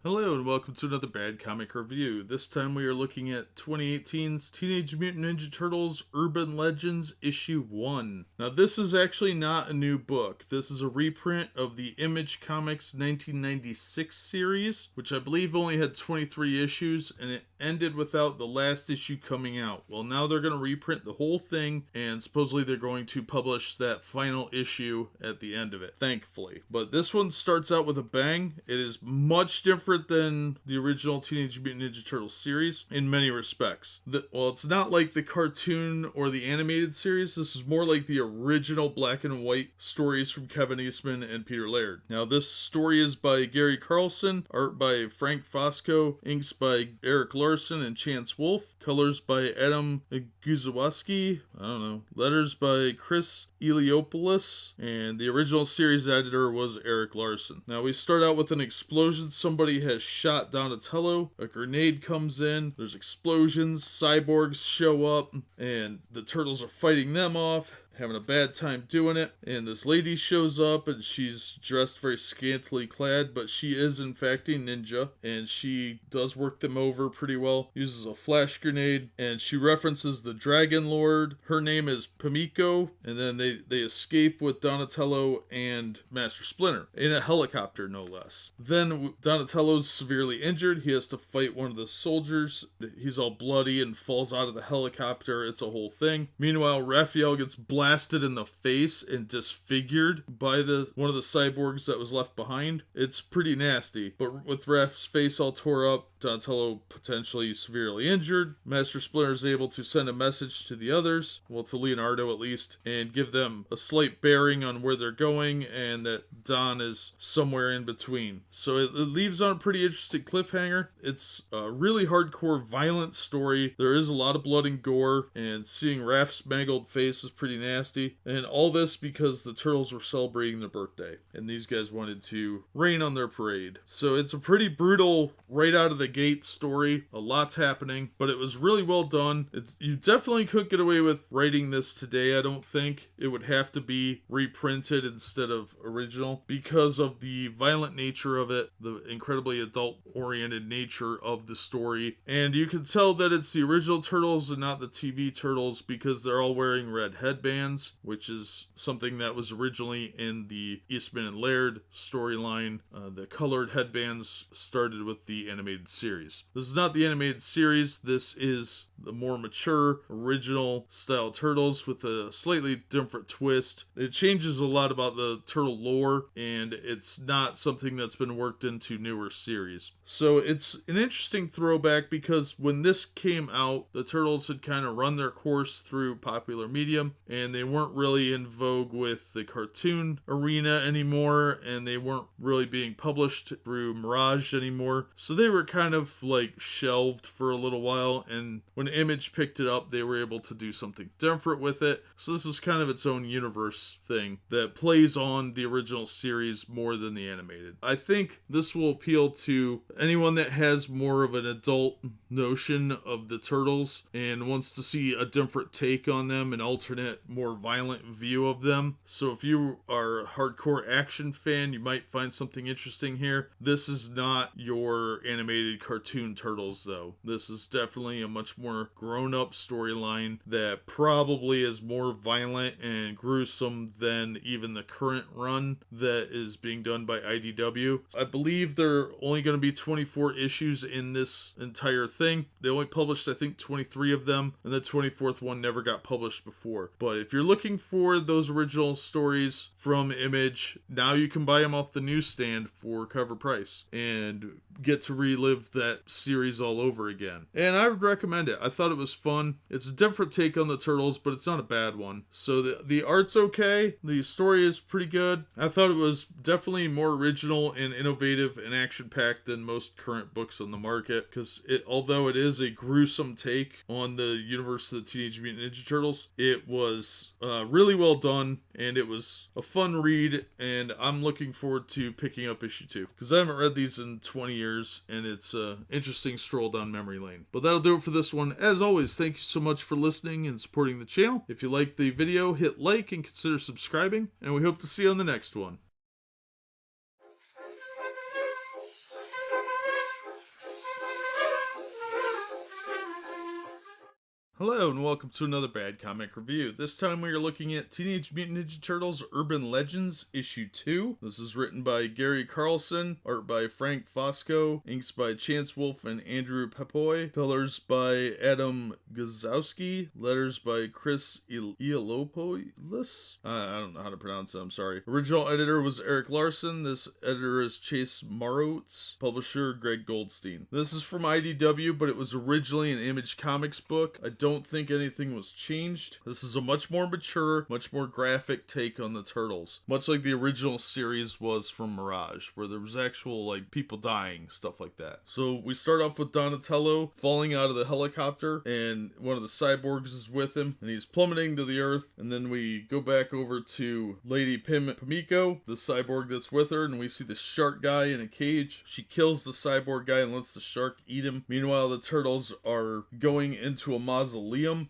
Hello and welcome to another Bad Comic Review. This time we are looking at 2018's Teenage Mutant Ninja Turtles Urban Legends Issue 1. Now this is actually not a new book. This is a reprint of the Image Comics 1996 series, which I believe only had 23 issues, and it ended without the last issue coming out. Well, now they're going to reprint the whole thing, and supposedly they're going to publish that final issue at the end of it, thankfully. But this one starts out with a bang. It is much different than the original Teenage Mutant Ninja Turtles series in many respects. Well, it's not like the cartoon or the animated series. This is more like the original black and white stories from Kevin Eastman and Peter Laird. Now, this story is by Gary Carlson, art by Frank Fosco, inks by Eric Larson and Chance Wolfe, colors by Adam Guzawaski, letters by Chris Eliopoulos, and the original series editor was Eric Larson. Now, we start out with an explosion. Somebody has shot Donatello, a grenade comes in, there's explosions, cyborgs show up, and the turtles are fighting them off, having a bad time doing it, and this lady shows up and she's dressed very scantily clad, but she is in fact a ninja, and she does work them over pretty well, uses a flash grenade, and she references the Dragon Lord. Her name is Pamiko, and then they escape with Donatello and Master Splinter in a helicopter, no less. Then Donatello's severely injured. He has to fight one of the soldiers. He's all bloody and falls out of the helicopter. It's a whole thing. Meanwhile, Raphael gets blasted in the face and disfigured by one of the cyborgs that was left behind. It's pretty nasty. But with Raph's face all tore up, Donatello potentially severely injured, Master Splinter is able to send a message to the others, well, to Leonardo at least, and give them a slight bearing on where they're going, and that Don is somewhere in between. So it leaves on a pretty interesting cliffhanger. It's a really hardcore, violent story. There is a lot of blood and gore, and seeing Raph's mangled face is pretty nasty. And all this because the Turtles were celebrating their birthday, and these guys wanted to rain on their parade. So it's a pretty brutal, right out of the gate story. A lot's happening, but it was really well done. You definitely couldn't get away with writing this today, I don't think. It would have to be reprinted instead of original because of the violent nature of it, the incredibly adult-oriented nature of the story. And you can tell that it's the original Turtles and not the TV Turtles because they're all wearing red headbands, which is something that was originally in the Eastman and Laird storyline. The colored headbands started with the animated series. This is not the animated series. This is the more mature, original style Turtles with a slightly different twist. It changes a lot about the Turtle lore, and it's not something that's been worked into newer series. So it's an interesting throwback because when this came out, the Turtles had kind of run their course through popular medium, and they weren't really in vogue with the cartoon arena anymore, and they weren't really being published through Mirage anymore. So they were kind of like shelved for a little while, and when Image picked it up, they were able to do something different with it. So this is kind of its own universe thing that plays on the original series more than the animated. I think this will appeal to anyone that has more of an adult notion of the Turtles and wants to see a different take on them, an alternate, more violent view of them. So if you are a hardcore action fan, you might find something interesting here. This is not your animated cartoon Turtles, though. This is definitely a much more grown-up storyline that probably is more violent and gruesome than even the current run that is being done by IDW. I believe there are only going to be 24 issues in this entire thing. They only published, I think, 23 of them, and the 24th one never got published before. But if you're looking for those original stories from Image, now you can buy them off the newsstand for cover price and get to relive that series all over again. And I would recommend it. I thought it was fun. It's a different take on the Turtles, but it's not a bad one. So the art's okay. The story is pretty good. I thought it was definitely more original and innovative and action-packed than most current books on the market, because although it is a gruesome take on the universe of the Teenage Mutant Ninja Turtles, it was really well done, and it was a fun read, and I'm looking forward to picking up issue 2, because I haven't read these in 20 years, and it's an interesting stroll down memory lane. But that'll do it for this one. As always, thank you so much for listening and supporting the channel. If you liked the video, hit like and consider subscribing, and we hope to see you on the next one. Hello and welcome to another Bad Comic Review. This time we are looking at Teenage Mutant Ninja Turtles Urban Legends Issue 2. This is written by Gary Carlson, art by Frank Fosco, inks by Chance Wolfe and Andrew Pepoy, colors by Adam Gazowski, letters by Chris Ialopoulos. I don't know how to pronounce it, I'm sorry. Original editor was Eric Larson. This editor is Chase Marotz, publisher Greg Goldstein. This is from IDW, but it was originally an Image Comics book. I don't think anything was changed. This is a much more mature, much more graphic take on the Turtles. Much like the original series was from Mirage, where there was actual, like, people dying, stuff like that. So we start off with Donatello falling out of the helicopter, and one of the cyborgs is with him, and he's plummeting to the earth, and then we go back over to Lady Pimiko, the cyborg that's with her, and we see the shark guy in a cage. She kills the cyborg guy and lets the shark eat him. Meanwhile, the Turtles are going into a mausoleum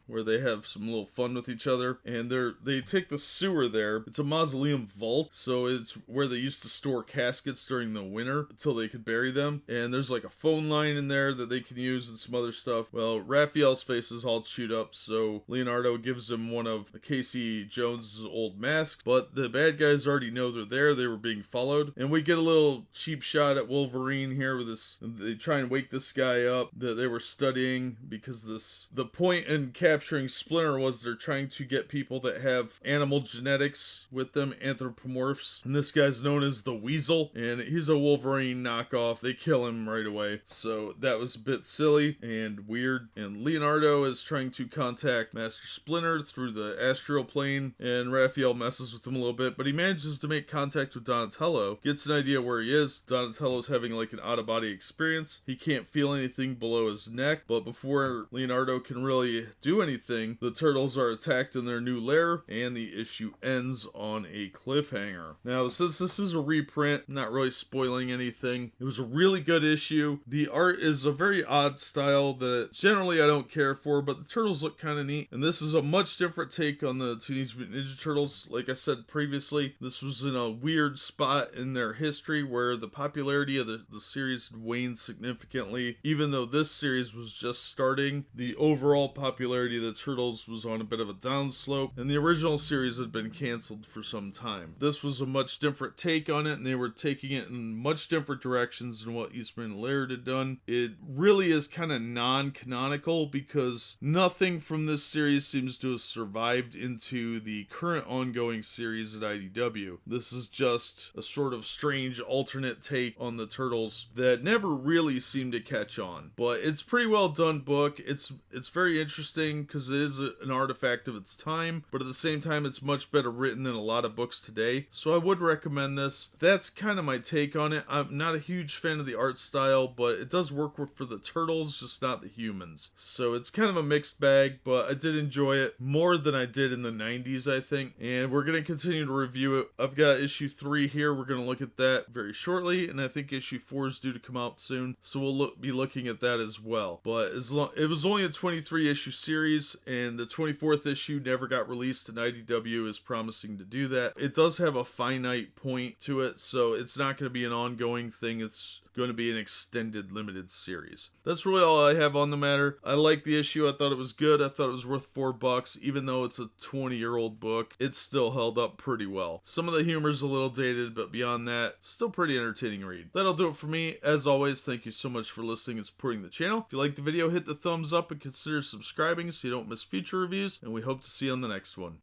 where they have some little fun with each other, and they take the sewer there. It's a mausoleum vault, so it's where they used to store caskets during the winter until they could bury them, and there's like a phone line in there that they can use and some other stuff. Well, Raphael's face is all chewed up, so Leonardo gives him one of Casey Jones's old masks, but the bad guys already know they're there. They were being followed, and we get a little cheap shot at Wolverine here with this. They try and wake this guy up that they were studying, because the point in capturing Splinter was they're trying to get people that have animal genetics with them, anthropomorphs, and this guy's known as the Weasel, and he's a Wolverine knockoff. They kill him right away, so that was a bit silly and weird. And Leonardo is trying to contact Master Splinter through the astral plane, and Raphael messes with him a little bit, but he manages to make contact with Donatello, gets an idea where he is. Donatello's having like an out-of-body experience. He can't feel anything below his neck, but before Leonardo can really do anything, the Turtles are attacked in their new lair, and the issue ends on a cliffhanger. Now, since this is a reprint, I'm not really spoiling anything. It was a really good issue. The art is a very odd style that generally I don't care for, but the Turtles look kind of neat, and this is a much different take on the Teenage Mutant Ninja Turtles. Like I said previously, this was in a weird spot in their history where the popularity of the series waned significantly. Even though this series was just starting, the overall popularity of the Turtles was on a bit of a downslope, and the original series had been canceled for some time. This was a much different take on it, and they were taking it in much different directions than what Eastman and Laird had done. It really is kind of non-canonical because nothing from this series seems to have survived into the current ongoing series at IDW. This is just a sort of strange alternate take on the Turtles that never really seemed to catch on. But it's pretty well done book. It's very interesting because it is an artifact of its time, but at the same time it's much better written than a lot of books today. So I would recommend this. That's kind of my take on it. I'm not a huge fan of the art style, but it does work for the Turtles, just not the humans. So it's kind of a mixed bag, but I did enjoy it more than I did in the 90s, I think. And we're going to continue to review it. I've got issue 3 here. We're going to look at that very shortly, and I think issue 4 is due to come out soon, so we'll be looking at that as well. But it was only a 23 issue series, and the 24th issue never got released, and IDW is promising to do that. It does have a finite point to it, so it's not going to be an ongoing thing. It's going to be an extended limited series. That's really all I have on the matter. I liked the issue. I thought it was good. I thought it was worth $4. Even though it's a 20-year-old book, it still held up pretty well. Some of the humor's a little dated, but beyond that, still pretty entertaining read. That'll do it for me. As always, thank you so much for listening and supporting the channel. If you liked the video, hit the thumbs up and consider subscribing so you don't miss future reviews, and we hope to see you on the next one.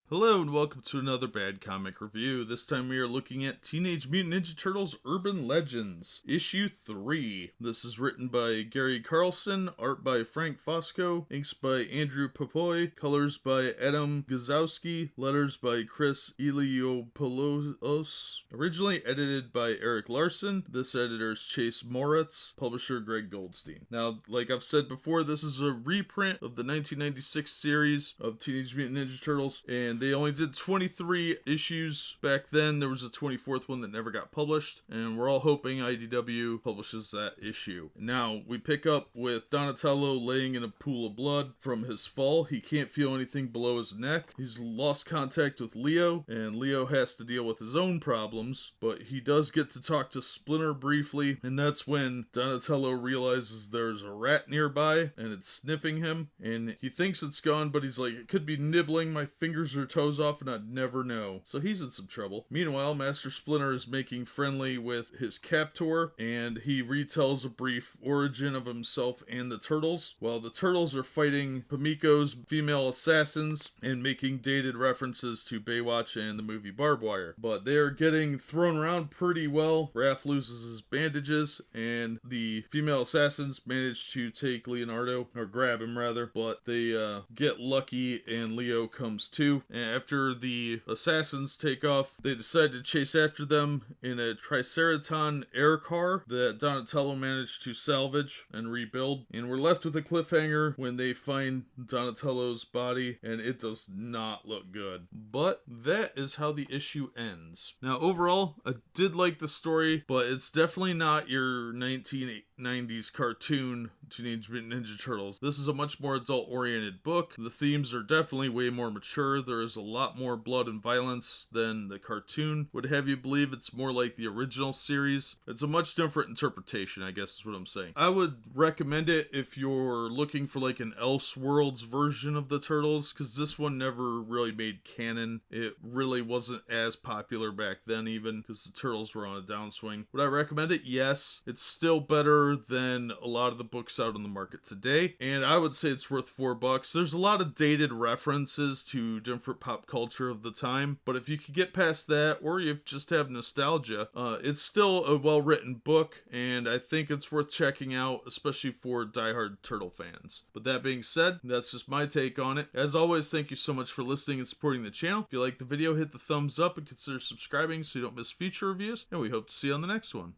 Hello and welcome to another Bad Comic Review. This time we are looking at Teenage Mutant Ninja Turtles Urban Legends, Issue 3. This is written by Gary Carlson, art by Frank Fosco, inks by Andrew Pepoy, colors by Adam Gazowski, letters by Chris Iliopoulos. Originally edited by Eric Larson. This editor is Chase Moritz, publisher Greg Goldstein. Now, like I've said before, this is a reprint of the 1996 series of Teenage Mutant Ninja Turtles, and and they only did 23 issues back then. There was a 24th one that never got published, and we're all hoping IDW publishes that issue. Now, we pick up with Donatello laying in a pool of blood from his fall. He can't feel anything below his neck. He's lost contact with Leo, and Leo has to deal with his own problems, but he does get to talk to Splinter briefly, and that's when Donatello realizes there's a rat nearby, and it's sniffing him, and he thinks it's gone, but he's like, it could be nibbling my fingers or toes off, and I'd never know. So he's in some trouble. Meanwhile, Master Splinter is making friendly with his captor, and he retells a brief origin of himself and the Turtles, while the Turtles are fighting Pamiko's female assassins and making dated references to Baywatch and the movie Barbed Wire. But they are getting thrown around pretty well. Raph loses his bandages, and the female assassins manage to take Leonardo, or grab him rather, but they get lucky and Leo comes too. And after the assassins take off, they decide to chase after them in a Triceraton air car that Donatello managed to salvage and rebuild. And we're left with a cliffhanger when they find Donatello's body, and it does not look good. But that is how the issue ends. Now, overall, I did like the story, but it's definitely not your 1990s cartoon Teenage Mutant Ninja Turtles. This is a much more adult-oriented book. The themes are definitely way more mature. There is a lot more blood and violence than the cartoon would have you believe. It's more like the original series. It's a much different interpretation, I guess is what I'm saying. I would recommend it if you're looking for like an Elseworlds version of the Turtles, because this one never really made canon. It really wasn't as popular back then even, because the Turtles were on a downswing. Would I recommend it? Yes. It's still better than a lot of the books out on the market today, and I would say it's worth $4. There's a lot of dated references to different pop culture of the time, but if you could get past that, or you just have nostalgia, it's still a well-written book, and I think it's worth checking out, especially for diehard Turtle fans. But that being said, that's just my take on it. As always, thank you so much for listening and supporting the channel. If you like the video, hit the thumbs up and consider subscribing so you don't miss future reviews, and we hope to see you on the next one.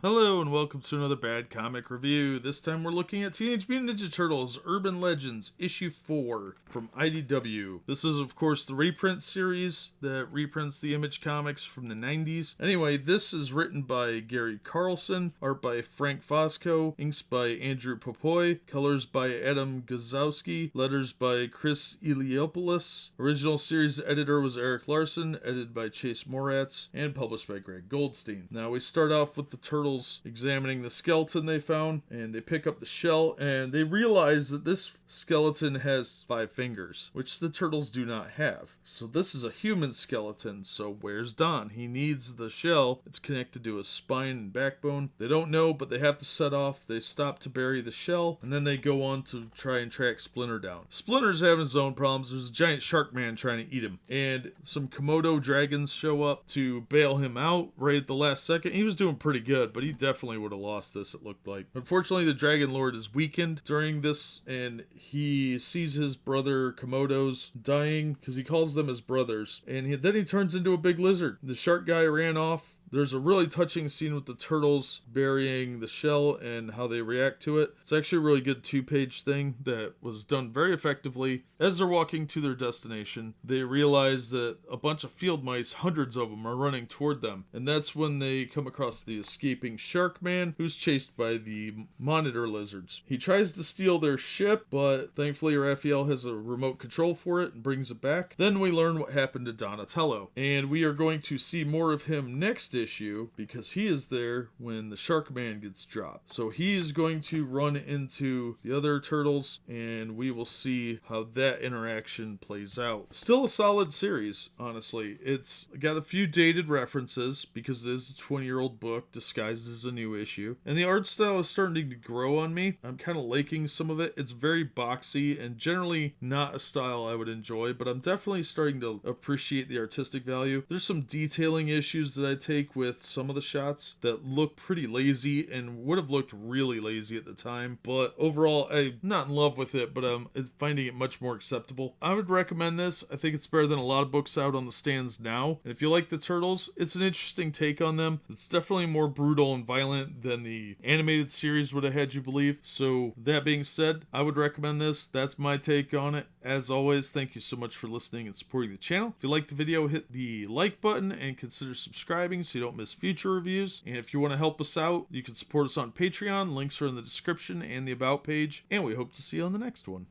Hello and welcome to another Bad Comic Review. This time we're looking at Teenage Mutant Ninja Turtles Urban Legends issue 4 from IDW. This is of course the reprint series that reprints the Image comics from the 90s. Anyway, this is written by Gary Carlson, art by Frank Fosco, inks by Andrew Popoy, colors by Adam Gazowski, letters by Chris Eliopoulos. Original series editor was Eric Larson, edited by Chase Moratz, and published by Greg Goldstein. Now we start off with the Turtles examining the skeleton they found, and they pick up the shell, and they realize that this skeleton has 5 fingers, which the Turtles do not have. So this is a human skeleton, so where's Don? He needs the shell. It's connected to his spine and backbone. They don't know, but they have to set off. They stop to bury the shell, and then they go on to try and track Splinter down. Splinter's having his own problems. There's a giant shark man trying to eat him, and some Komodo dragons show up to bail him out right at the last second. He was doing pretty good, but he definitely would have lost this, it looked like. Unfortunately, the Dragon Lord is weakened during this, and he sees his brother Komodos dying, because he calls them his brothers, and then he turns into a big lizard. The shark guy ran off. There's a really touching scene with the Turtles burying the shell and how they react to it. It's actually a really good 2-page thing that was done very effectively. As they're walking to their destination, they realize that a bunch of field mice, hundreds of them, are running toward them. And that's when they come across the escaping shark man, who's chased by the monitor lizards. He tries to steal their ship, but thankfully Raphael has a remote control for it and brings it back. Then we learn what happened to Donatello, and we are going to see more of him next issue, because he is there when the Shark Man gets dropped. So he is going to run into the other turtles, and we will see how that interaction plays out. Still a solid series, honestly. It's got a few dated references because it is a 20-year-old book disguised as a new issue, and the art style is starting to grow on me. I'm kind of liking some of it. It's very boxy and generally not a style I would enjoy, but I'm definitely starting to appreciate the artistic value. There's some detailing issues that I take take with some of the shots that look pretty lazy and would have looked really lazy at the time. But overall, I'm not in love with it, but I'm finding it much more acceptable. I would recommend this. I think it's better than a lot of books out on the stands now. And if you like the Turtles, it's an interesting take on them. It's definitely more brutal and violent than the animated series would have had you believe. So that being said, I would recommend this. That's my take on it. As always, thank you so much for listening and supporting the channel. If you like the video, hit the like button and consider subscribing so you don't miss future reviews. And if you want to help us out, you can support us on Patreon. Links are in the description and the About page. And we hope to see you on the next one.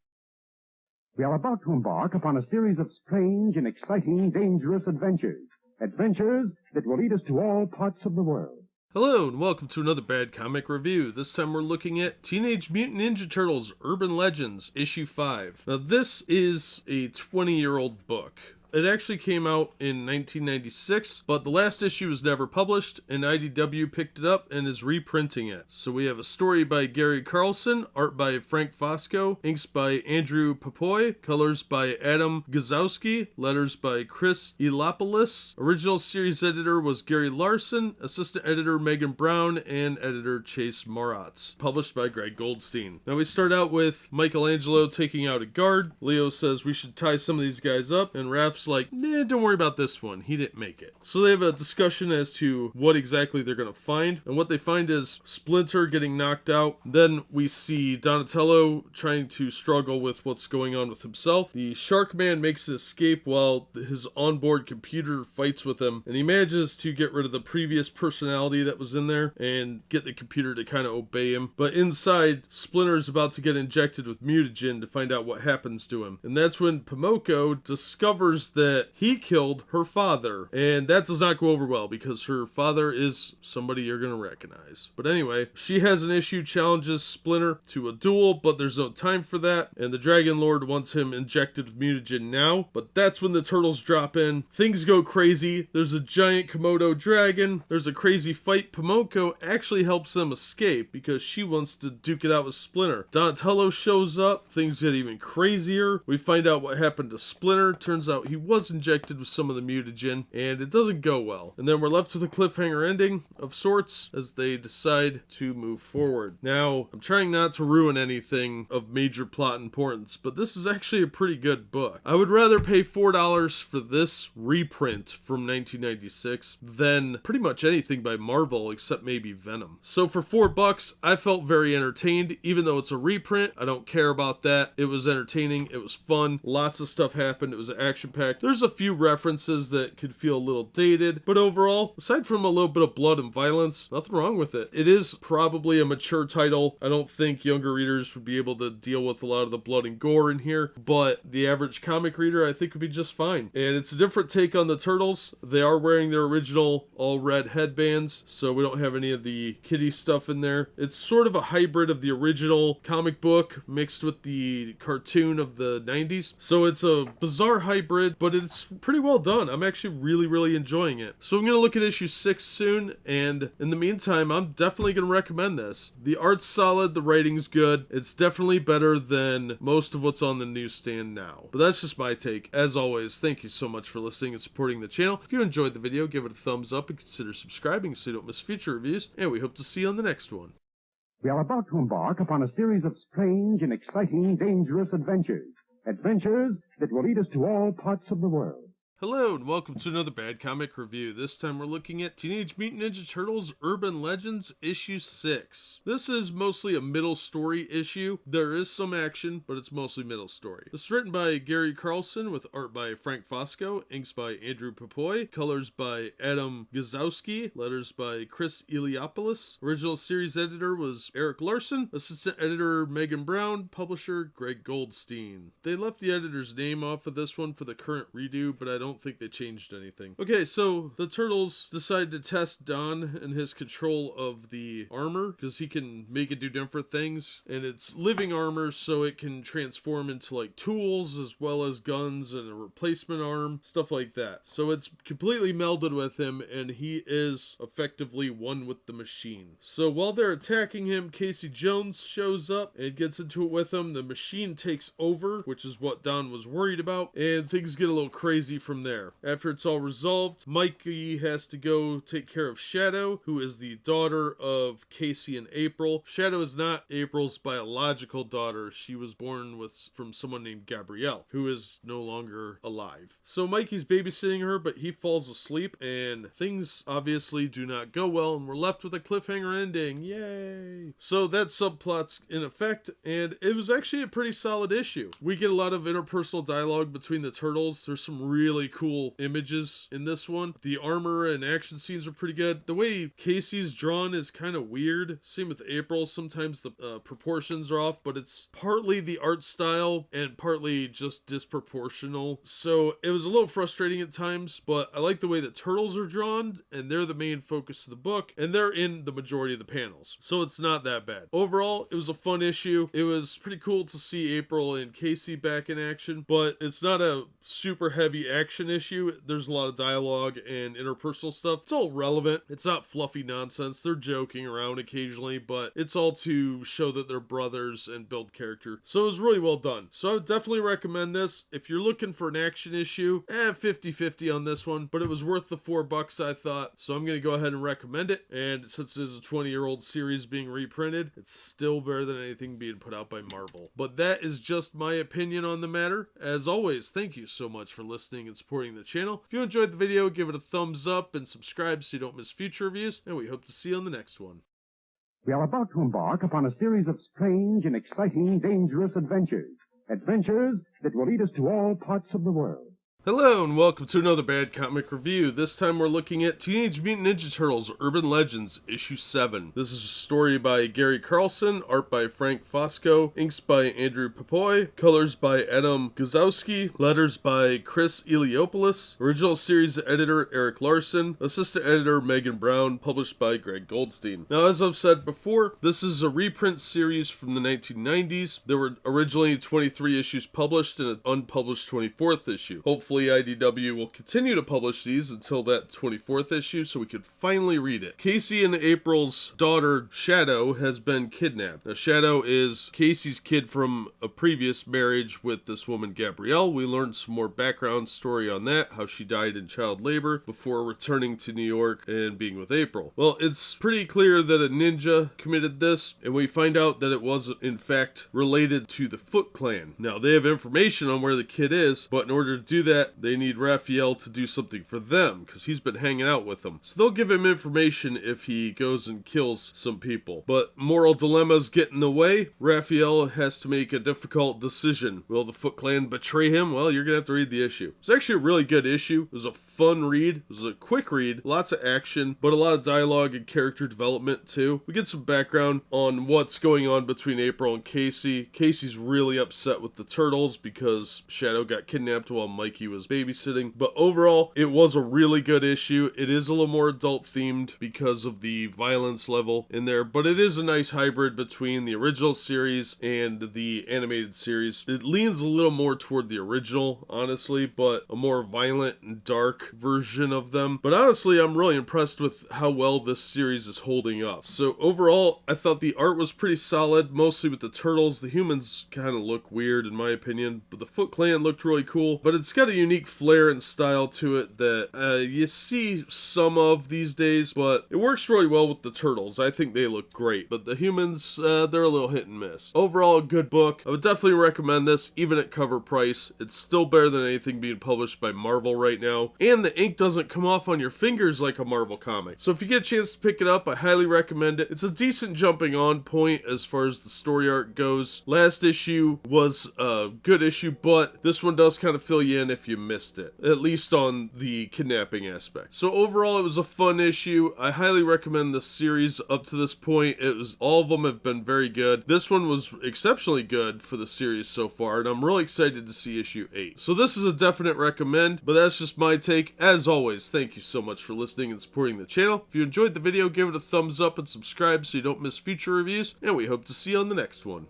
We are about to embark upon a series of strange and exciting, dangerous adventures. Adventures that will lead us to all parts of the world. Hello and welcome to another Bad Comic Review. This time we're looking at Teenage Mutant Ninja Turtles Urban Legends issue 5. Now this is a 20-year-old book. It actually came out in 1996, but the last issue was never published, and IDW picked it up and is reprinting it. So we have a story by Gary Carlson, art by Frank Fosco, inks by Andrew Papoy, colors by Adam Gazowski, letters by Chris Elopoulos. Original series editor was Gary Larson, assistant editor Megan Brown, and editor Chase Moratz. Published by Greg Goldstein. Now we start out with Michelangelo taking out a guard. Leo says we should tie some of these guys up, and Raph's like, nah, don't worry about this one. He didn't make it. So they have a discussion as to what exactly they're going to find. And what they find is Splinter getting knocked out. Then we see Donatello trying to struggle with what's going on with himself. The Shark Man makes his escape while his onboard computer fights with him. And he manages to get rid of the previous personality that was in there and get the computer to kind of obey him. But inside, Splinter is about to get injected with mutagen to find out what happens to him. And that's when Pimoko discovers that he killed her father, and that does not go over well because her father is somebody you're gonna recognize. But anyway, she has an issue, challenges Splinter to a duel, but there's no time for that, and the Dragon Lord wants him injected with mutagen now. But that's when the Turtles drop in. Things go crazy. There's a giant Komodo dragon. There's a crazy fight. Pimoko actually helps them escape because she wants to duke it out with Splinter. Donatello shows up. Things get even crazier. We find out what happened to Splinter. Turns out he was injected with some of the mutagen, and it doesn't go well. And then we're left with a cliffhanger ending of sorts as they decide to move forward. Now, I'm trying not to ruin anything of major plot importance, but this is actually a pretty good book. I would rather pay $4 for this reprint from 1996 than pretty much anything by Marvel except maybe Venom. So for $4, I felt very entertained. Even though it's a reprint, I don't care about that. It was entertaining. It was fun. Lots of stuff happened. It was action-packed. There's a few references that could feel a little dated, but overall, aside from a little bit of blood and violence, nothing wrong with it. It is probably a mature title. I don't think younger readers would be able to deal with a lot of the blood and gore in here, but the average comic reader I think would be just fine. And it's a different take on the Turtles. They are wearing their original all red headbands, so we don't have any of the kitty stuff in there. It's sort of a hybrid of the original comic book mixed with the cartoon of the 90s. So it's a bizarre hybrid, but it's pretty well done. I'm actually really enjoying it. So I'm going to look at issue 6 soon, and in the meantime, I'm definitely going to recommend this. The art's solid, the writing's good. It's definitely better than most of what's on the newsstand now. But that's just my take. As always, thank you so much for listening and supporting the channel. If you enjoyed the video, give it a thumbs up and consider subscribing so you don't miss future reviews, and we hope to see you on the next one. We are about to embark upon a series of strange and exciting, dangerous adventures. Adventures that will lead us to all parts of the world. Hello and welcome to another Bad Comic Review. This time we're looking at Teenage Mutant Ninja Turtles Urban Legends issue 6. This is mostly a middle story issue. There is some action, but it's mostly middle story. It's written by Gary Carlson with art by Frank Fosco, inks by Andrew Papoy, colors by Adam Gazowski, letters by Chris Elopoulos. Original series editor was Eric Larson, assistant editor Megan Brown, publisher Greg Goldstein. They left the editor's name off of this one for the current redo, but I don't think they changed anything. Okay, so the Turtles decide to test Don and his control of the armor because he can make it do different things, and it's living armor, so it can transform into like tools as well as guns and a replacement arm, stuff like that. So it's completely melded with him, and he is effectively one with the machine. So while they're attacking him, Casey Jones shows up and gets into it with him. The machine takes over, which is what Don was worried about, and things get a little crazy from from there. After it's all resolved, Mikey has to go take care of Shadow, who is the daughter of Casey and April. Shadow is not April's biological daughter. She was born from someone named Gabrielle, who is no longer alive. So Mikey's babysitting her, but he falls asleep, and things obviously do not go well, and we're left with a cliffhanger ending. Yay! So that subplot's in effect, and it was actually a pretty solid issue. We get a lot of interpersonal dialogue between the turtles. There's some really cool images in this one. The armor and action scenes are pretty good. The way Casey's drawn is kind of weird. Same with April. Sometimes the proportions are off, but it's partly the art style and partly just disproportional. So it was a little frustrating at times, but I like the way the turtles are drawn, and they're the main focus of the book, and they're in the majority of the panels. So it's not that bad. Overall, it was a fun issue. It was pretty cool to see April and Casey back in action, but it's not a super heavy action issue. There's a lot of dialogue and interpersonal stuff. It's all relevant. It's not fluffy nonsense. They're joking around occasionally, but it's all to show that they're brothers and build character. So it was really well done. So I would definitely recommend this. If you're looking for an action issue, 50-50 on this one, but it was worth the $4 I thought. So I'm going to go ahead and recommend it. And since it is a 20-year-old series being reprinted, it's still better than anything being put out by Marvel. But that is just my opinion on the matter. As always, thank you so much for listening and supporting the channel. If you enjoyed the video, give it a thumbs up and subscribe so you don't miss future reviews, and we hope to see you on the next one. We are about to embark upon a series of strange and exciting, dangerous adventures. Adventures that will lead us to all parts of the world. Hello and welcome to another Bad Comic Review. This time we're looking at Teenage Mutant Ninja Turtles Urban Legends Issue 7. This is a story by Gary Carlson, art by Frank Fosco, inks by Andrew Papoy, colors by Adam Guzowski, letters by Chris Eliopoulos, original series editor Eric Larson, assistant editor Megan Brown, published by Greg Goldstein. Now, as I've said before, this is a reprint series from the 1990s. There were originally 23 issues published and an unpublished 24th issue. Hopefully IDW will continue to publish these until that 24th issue so we could finally read it. Casey and April's daughter, Shadow, has been kidnapped. Now, Shadow is Casey's kid from a previous marriage with this woman, Gabrielle. We learned some more background story on that, how she died in child labor before returning to New York and being with April. Well, it's pretty clear that a ninja committed this, and we find out that it was, in fact, related to the Foot Clan. Now, they have information on where the kid is, but in order to do that, they need Raphael to do something for them, because he's been hanging out with them. So they'll give him information if he goes and kills some people. But moral dilemmas get in the way. Raphael has to make a difficult decision. Will the Foot Clan betray him? Well, you're going to have to read the issue. It's actually a really good issue. It was a fun read. It was a quick read. Lots of action, but a lot of dialogue and character development too. We get some background on what's going on between April and Casey. Casey's really upset with the turtles because Shadow got kidnapped while Mikey was babysitting, but overall it was a really good issue. It is a little more adult themed because of the violence level in there, but it is a nice hybrid between the original series and the animated series. It leans a little more toward the original, honestly, but a more violent and dark version of them. But honestly, I'm really impressed with how well this series is holding up. So overall, I thought the art was pretty solid, mostly with the turtles. The humans kind of look weird in my opinion, but the Foot Clan looked really cool. But it's got a unique flair and style to it that you see some of these days, but it works really well with the turtles. I think they look great, but the humans, they're a little hit and miss. Overall, a good book. I would definitely recommend this, even at cover price. It's still better than anything being published by Marvel right now, and the ink doesn't come off on your fingers like a Marvel comic. So if you get a chance to pick it up, I highly recommend it. It's a decent jumping on point as far as the story arc goes. Last issue was a good issue, but this one does kind of fill you in if you missed it, at least on the kidnapping aspect. So overall, it was a fun issue. I highly recommend this series up to this point. All of them have been very good. This one was exceptionally good for the series so far, and I'm really excited to see issue 8. So this is a definite recommend, but that's just my take. As always, thank you so much for listening and supporting the channel. If you enjoyed the video, give it a thumbs up and subscribe so you don't miss future reviews, and we hope to see you on the next one.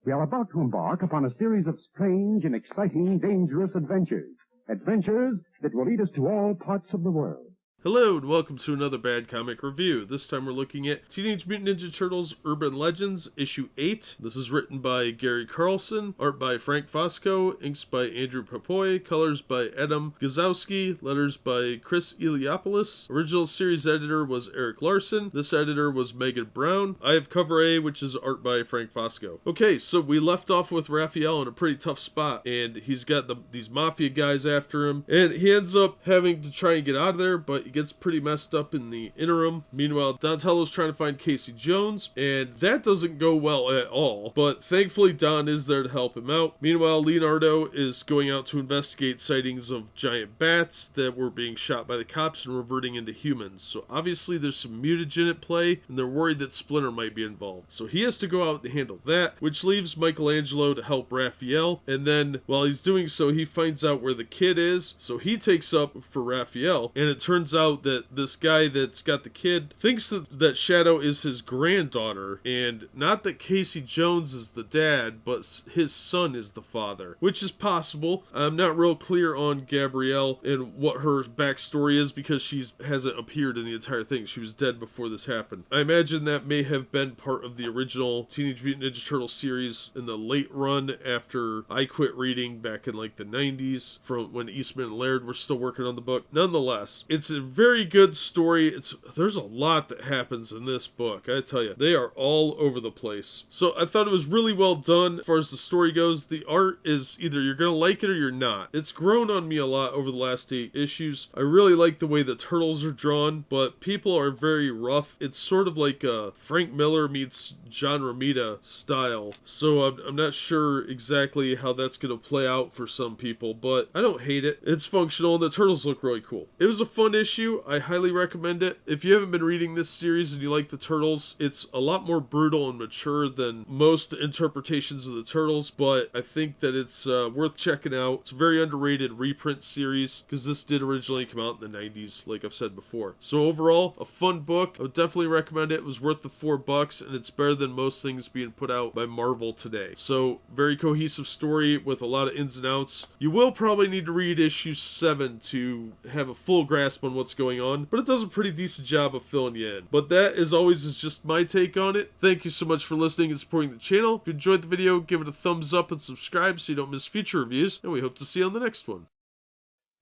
We are about to embark upon a series of strange and exciting, dangerous adventures. Adventures that will lead us to all parts of the world. Hello and welcome to another Bad Comic Review. This time we're looking at Teenage Mutant Ninja Turtles Urban Legends, issue 8. This is written by Gary Carlson, art by Frank Fosco, inks by Andrew Papoy, colors by Adam Gazowski, letters by Chris Eliopoulos. Original series editor was Eric Larson. This editor was Megan Brown. I have cover A, which is art by Frank Fosco. Okay, so we left off with Raphael in a pretty tough spot, and he's got these mafia guys after him, and he ends up having to try and get out of there, but he gets pretty messed up in the interim. Meanwhile, Donatello's trying to find Casey Jones, and that doesn't go well at all, but thankfully Don is there to help him out. Meanwhile, Leonardo is going out to investigate sightings of giant bats that were being shot by the cops and reverting into humans. So obviously there's some mutagen at play, and they're worried that Splinter might be involved. So he has to go out and handle that, which leaves Michelangelo to help Raphael, and then while he's doing so, he finds out where the kid is, so he takes up for Raphael, and it turns out that this guy that's got the kid thinks that Shadow is his granddaughter, and not that Casey Jones is the dad, but his son is the father, which is possible. I'm not real clear on Gabrielle and what her backstory is because she hasn't appeared in the entire thing. She was dead before this happened. I imagine that may have been part of the original Teenage Mutant Ninja Turtles series in the late run after I quit reading back in like the 90s, from when Eastman and Laird were still working on the book. Nonetheless, it's a very good story. There's a lot that happens in this book. I tell you, they are all over the place. So I thought it was really well done as far as the story goes. The art is either you're gonna like it or you're not. It's grown on me a lot over the last 8 issues. I really like the way the turtles are drawn, but people are very rough. It's sort of like Frank Miller meets John Romita style. So I'm not sure exactly how that's gonna play out for some people, but I don't hate it. It's functional and the turtles look really cool. It was a fun issue. I highly recommend it. If you haven't been reading this series and you like the Turtles, it's a lot more brutal and mature than most interpretations of the Turtles, but I think that it's worth checking out. It's a very underrated reprint series because this did originally come out in the 90s, like I've said before. So overall, a fun book. I would definitely recommend it. It was worth the $4, and it's better than most things being put out by Marvel today. So very cohesive story with a lot of ins and outs. You will probably need to read issue 7 to have a full grasp on what's going on, but it does a pretty decent job of filling you in. But that, as always, is just my take on it. Thank you so much for listening and supporting the channel. If you enjoyed the video, give it a thumbs up and subscribe so you don't miss future reviews, and we hope to see you on the next one.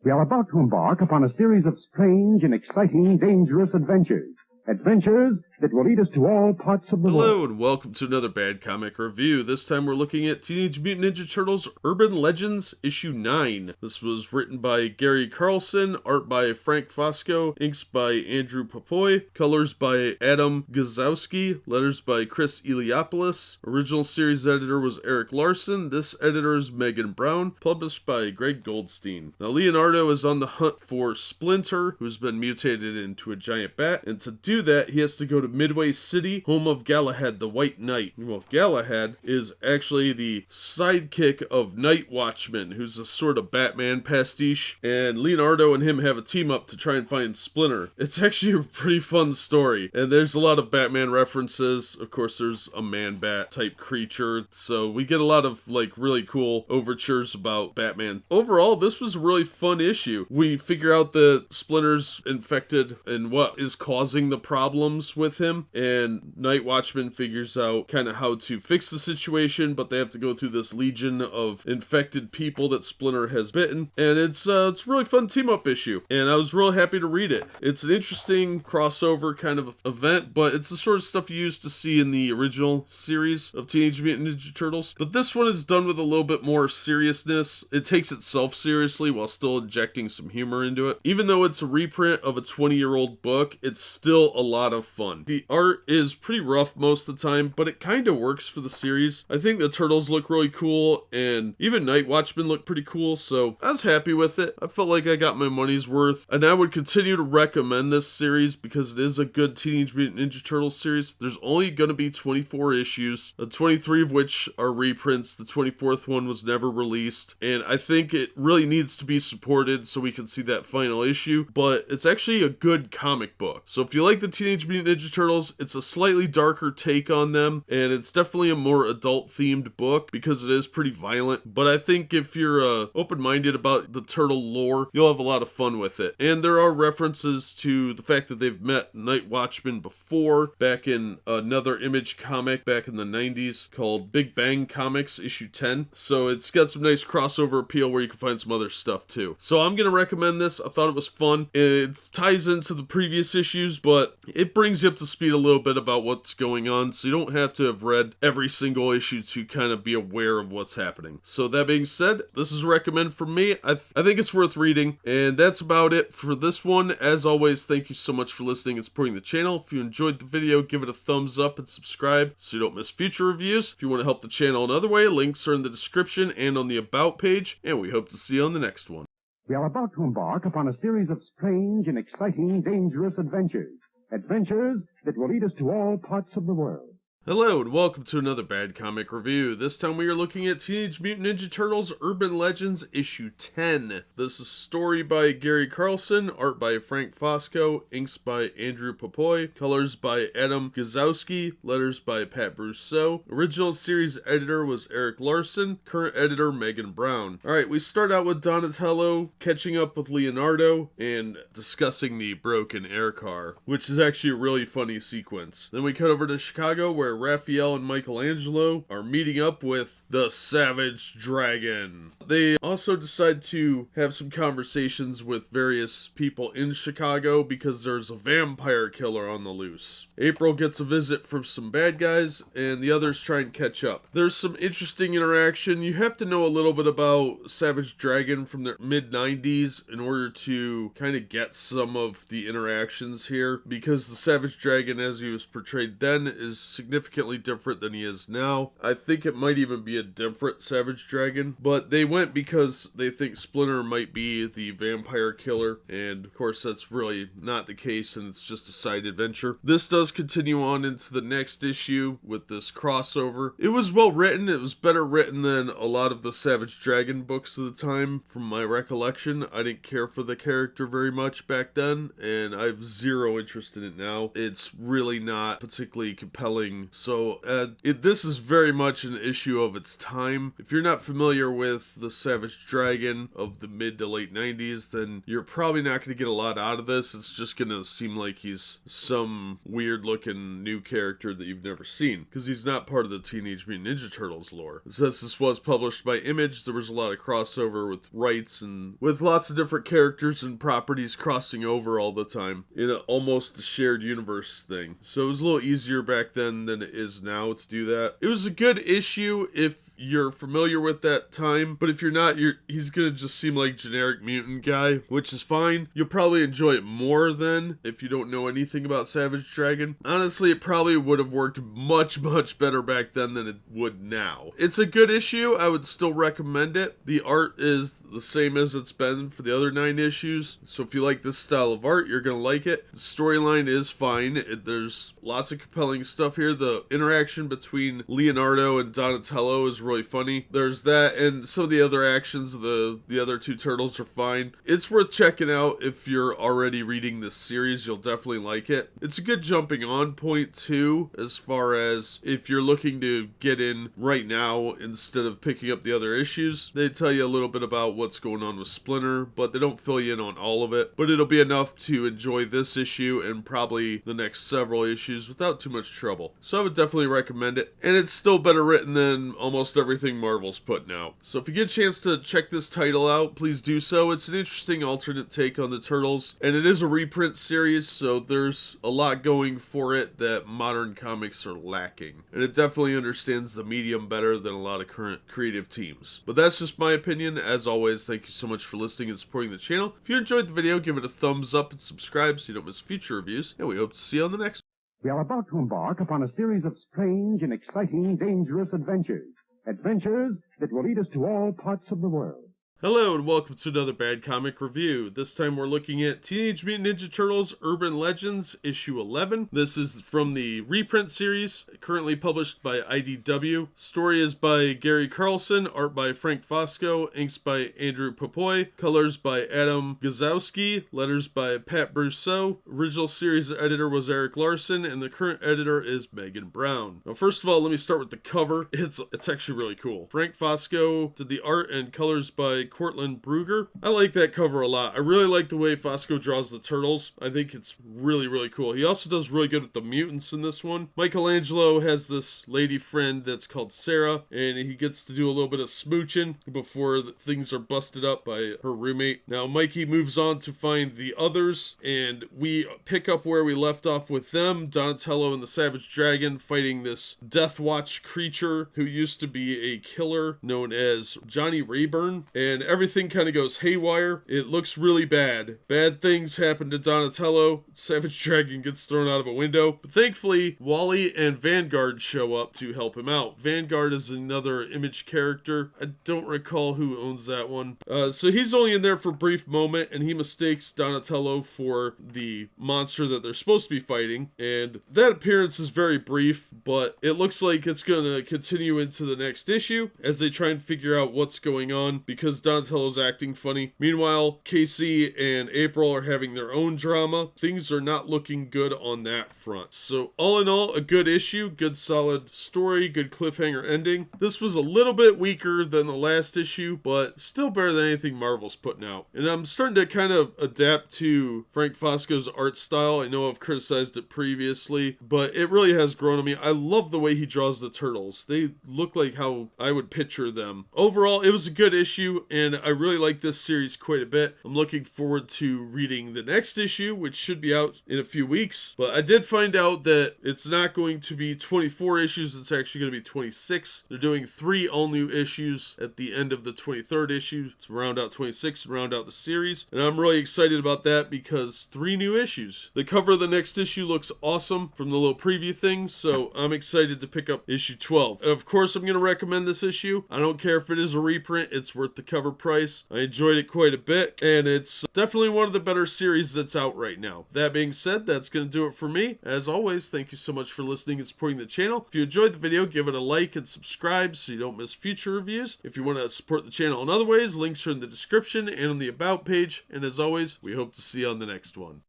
We are about to embark upon a series of strange and exciting, dangerous adventures. Adventures that will lead us to all parts of the world. Hello and welcome to another Bad Comic Review. This time we're looking at Teenage Mutant Ninja Turtles Urban Legends issue 9. This was written by Gary Carlson, art by Frank Fosco, inks by Andrew Papoy, colors by Adam Gazowski, letters by Chris Eliopoulos. Original series editor was Eric Larson. This editor is Megan Brown, published by Greg Goldstein. Now Leonardo is on the hunt for Splinter, who's been mutated into a giant bat, and to do that, he has to go to Midway City, home of Galahad the White Knight. Well, Galahad is actually the sidekick of Night Watchman, who's a sort of Batman pastiche, and Leonardo and him have a team up to try and find Splinter. It's actually a pretty fun story, and there's a lot of Batman references. Of course, there's a man-bat type creature, so we get a lot of like really cool overtures about Batman. Overall, this was a really fun issue. We figure out that Splinter's infected and what is causing the problems with him, and Night Watchman figures out kind of how to fix the situation, but they have to go through this legion of infected people that Splinter has bitten, and it's a really fun team-up issue, and I was real happy to read it. It's an interesting crossover kind of event, but it's the sort of stuff you used to see in the original series of Teenage Mutant Ninja Turtles, but this one is done with a little bit more seriousness. It takes itself seriously while still injecting some humor into it. Even though it's a reprint of a 20-year-old book, it's still a lot of fun. The art is pretty rough most of the time, but it kind of works for the series. I think the turtles look really cool, and even Night Watchman looked pretty cool, so I was happy with it. I felt like I got my money's worth, and I would continue to recommend this series because it is a good Teenage Mutant Ninja Turtles series. There's only going to be 24 issues, 23 of which are reprints. The 24th one was never released, and I think it really needs to be supported so we can see that final issue, but it's actually a good comic book. So if you like the Teenage Mutant Ninja Turtles. It's a slightly darker take on them, and it's definitely a more adult-themed book because it is pretty violent. But I think if you're open-minded about the turtle lore, you'll have a lot of fun with it. And there are references to the fact that they've met Night Watchman before, back in another Image comic back in the 90s called Big Bang Comics issue 10. So it's got some nice crossover appeal where you can find some other stuff too. So I'm going to recommend this. I thought it was fun. It ties into the previous issues, but it brings you up to speed a little bit about what's going on, so you don't have to have read every single issue to kind of be aware of what's happening. So that being said, this is a recommend from me. I think it's worth reading, and that's about it for this one. As always, thank you so much for listening and supporting the channel. If you enjoyed the video, give it a thumbs up and subscribe so you don't miss future reviews. If you want to help the channel another way, links are in the description and on the About page, and we hope to see you on the next one. We are about to embark upon a series of strange and exciting, dangerous adventures. Adventures that will lead us to all parts of the world. Hello and welcome to another Bad Comic Review. This time we are looking at Teenage Mutant Ninja Turtles Urban Legends issue 10. This is story by Gary Carlson, art by Frank Fosco, inks by Andrew Popoy, colors by Adam Gazowski, letters by Pat Brousseau. Original series editor was Eric Larson, current editor Megan Brown. Alright, we start out with Donatello catching up with Leonardo and discussing the broken air car, which is actually a really funny sequence. Then we cut over to Chicago where Raphael and Michelangelo are meeting up with the Savage Dragon. They also decide to have some conversations with various people in Chicago because there's a vampire killer on the loose. April gets a visit from some bad guys and the others try and catch up. There's some interesting interaction. You have to know a little bit about Savage Dragon from the mid-90s in order to kind of get some of the interactions here, because the Savage Dragon as he was portrayed then is significantly different than he is now. I think it might even be a different Savage Dragon, but they went because they think Splinter might be the vampire killer, and of course that's really not the case and it's just a side adventure. This does continue on into the next issue with this crossover. It was well written. It was better written than a lot of the Savage Dragon books of the time from my recollection. I didn't care for the character very much back then, and I have zero interest in it now. It's really not particularly compelling. So this is very much an issue of its time. If you're not familiar with the Savage Dragon of the mid to late 90s, then you're probably not going to get a lot out of this. It's just going to seem like he's some weird looking new character that you've never seen, because he's not part of the Teenage Mutant Ninja Turtles lore. Since this was published by Image, there was a lot of crossover with rights and with lots of different characters and properties crossing over all the time in almost a shared universe thing. So it was a little easier back then than it is now to do that. It was a good issue if you're familiar with that time, but if you're not, he's gonna just seem like generic mutant guy, which is fine. You'll probably enjoy it more than if you don't know anything about Savage Dragon. Honestly, it probably would have worked much better back then than it would now. It's a good issue. I would still recommend it. The art is the same as it's been for the other 9 issues, so if you like this style of art, you're gonna like it. The storyline is fine. There's lots of compelling stuff here. The interaction between Leonardo and Donatello is really funny. There's that, and some of the other actions of the other 2 turtles are fine. It's worth checking out if you're already reading this series. You'll definitely like it. It's a good jumping on point too, as far as if you're looking to get in right now instead of picking up the other issues. They tell you a little bit about what's going on with Splinter, but they don't fill you in on all of it. But it'll be enough to enjoy this issue and probably the next several issues without too much trouble. So I would definitely recommend it, and it's still better written than almost everything Marvel's putting out. So if you get a chance to check this title out, please do so. It's an interesting alternate take on the Turtles, and it is a reprint series, so there's a lot going for it that modern comics are lacking, and it definitely understands the medium better than a lot of current creative teams. But that's just my opinion. As always, thank you so much for listening and supporting the channel. If you enjoyed the video, give it a thumbs up and subscribe so you don't miss future reviews, and we hope to see you on the next one. We are about to embark upon a series of strange and exciting, dangerous adventures. Adventures that will lead us to all parts of the world. Hello and welcome to another Bad Comic Review. This time we're looking at Teenage Mutant Ninja Turtles Urban Legends issue 11. This is from the reprint series, currently published by IDW. Story is by Gary Carlson, art by Frank Fosco, inks by Andrew Popoy, colors by Adam Guzowski, letters by Pat Brousseau. Original series editor was Eric Larson, and the current editor is Megan Brown. Now first of all, let me start with the cover. It's actually really cool. Frank Fosco did the art and colors by Cortland Brugger. I like that cover a lot. I really like the way Fosco draws the turtles. I think it's really, really cool. He also does really good with the mutants in this one. Michelangelo has this lady friend that's called Sarah, and he gets to do a little bit of smooching before things are busted up by her roommate. Now Mikey moves on to find the others, and we pick up where we left off with them. Donatello and the Savage Dragon fighting this Death Watch creature who used to be a killer known as Johnny Rayburn, and everything kind of goes haywire. It looks really bad. Bad things happen to Donatello. Savage Dragon gets thrown out of a window. But thankfully, Wally and Vanguard show up to help him out. Vanguard is another Image character. I don't recall who owns that one. So he's only in there for a brief moment, and he mistakes Donatello for the monster that they're supposed to be fighting. And that appearance is very brief, but it looks like it's going to continue into the next issue as they try and figure out what's going on, because Donatello's acting funny. Meanwhile, Casey and April are having their own drama. Things are not looking good on that front. So all in all, a good issue, good solid story, good cliffhanger ending. This was a little bit weaker than the last issue, but still better than anything Marvel's putting out. And I'm starting to kind of adapt to Frank Fosco's art style. I know I've criticized it previously, but it really has grown on me. I love the way he draws the turtles. They look like how I would picture them. Overall, it was a good issue, and I really like this series quite a bit. I'm looking forward to reading the next issue, which should be out in a few weeks. But I did find out that it's not going to be 24 issues, it's actually going to be 26. They're doing 3 all-new issues at the end of the 23rd issue to round out 26 and round out the series. And I'm really excited about that because 3 new issues. The cover of the next issue looks awesome from the little preview thing, so I'm excited to pick up issue 12. And of course, I'm going to recommend this issue. I don't care if it is a reprint, it's worth the cover price. I enjoyed it quite a bit, and it's definitely one of the better series that's out right now. That being said, that's going to do it for me. As always, thank you so much for listening and supporting the channel. If you enjoyed the video, give it a like and subscribe so you don't miss future reviews. If you want to support the channel in other ways, links are in the description and on the About page. And as always, we hope to see you on the next one.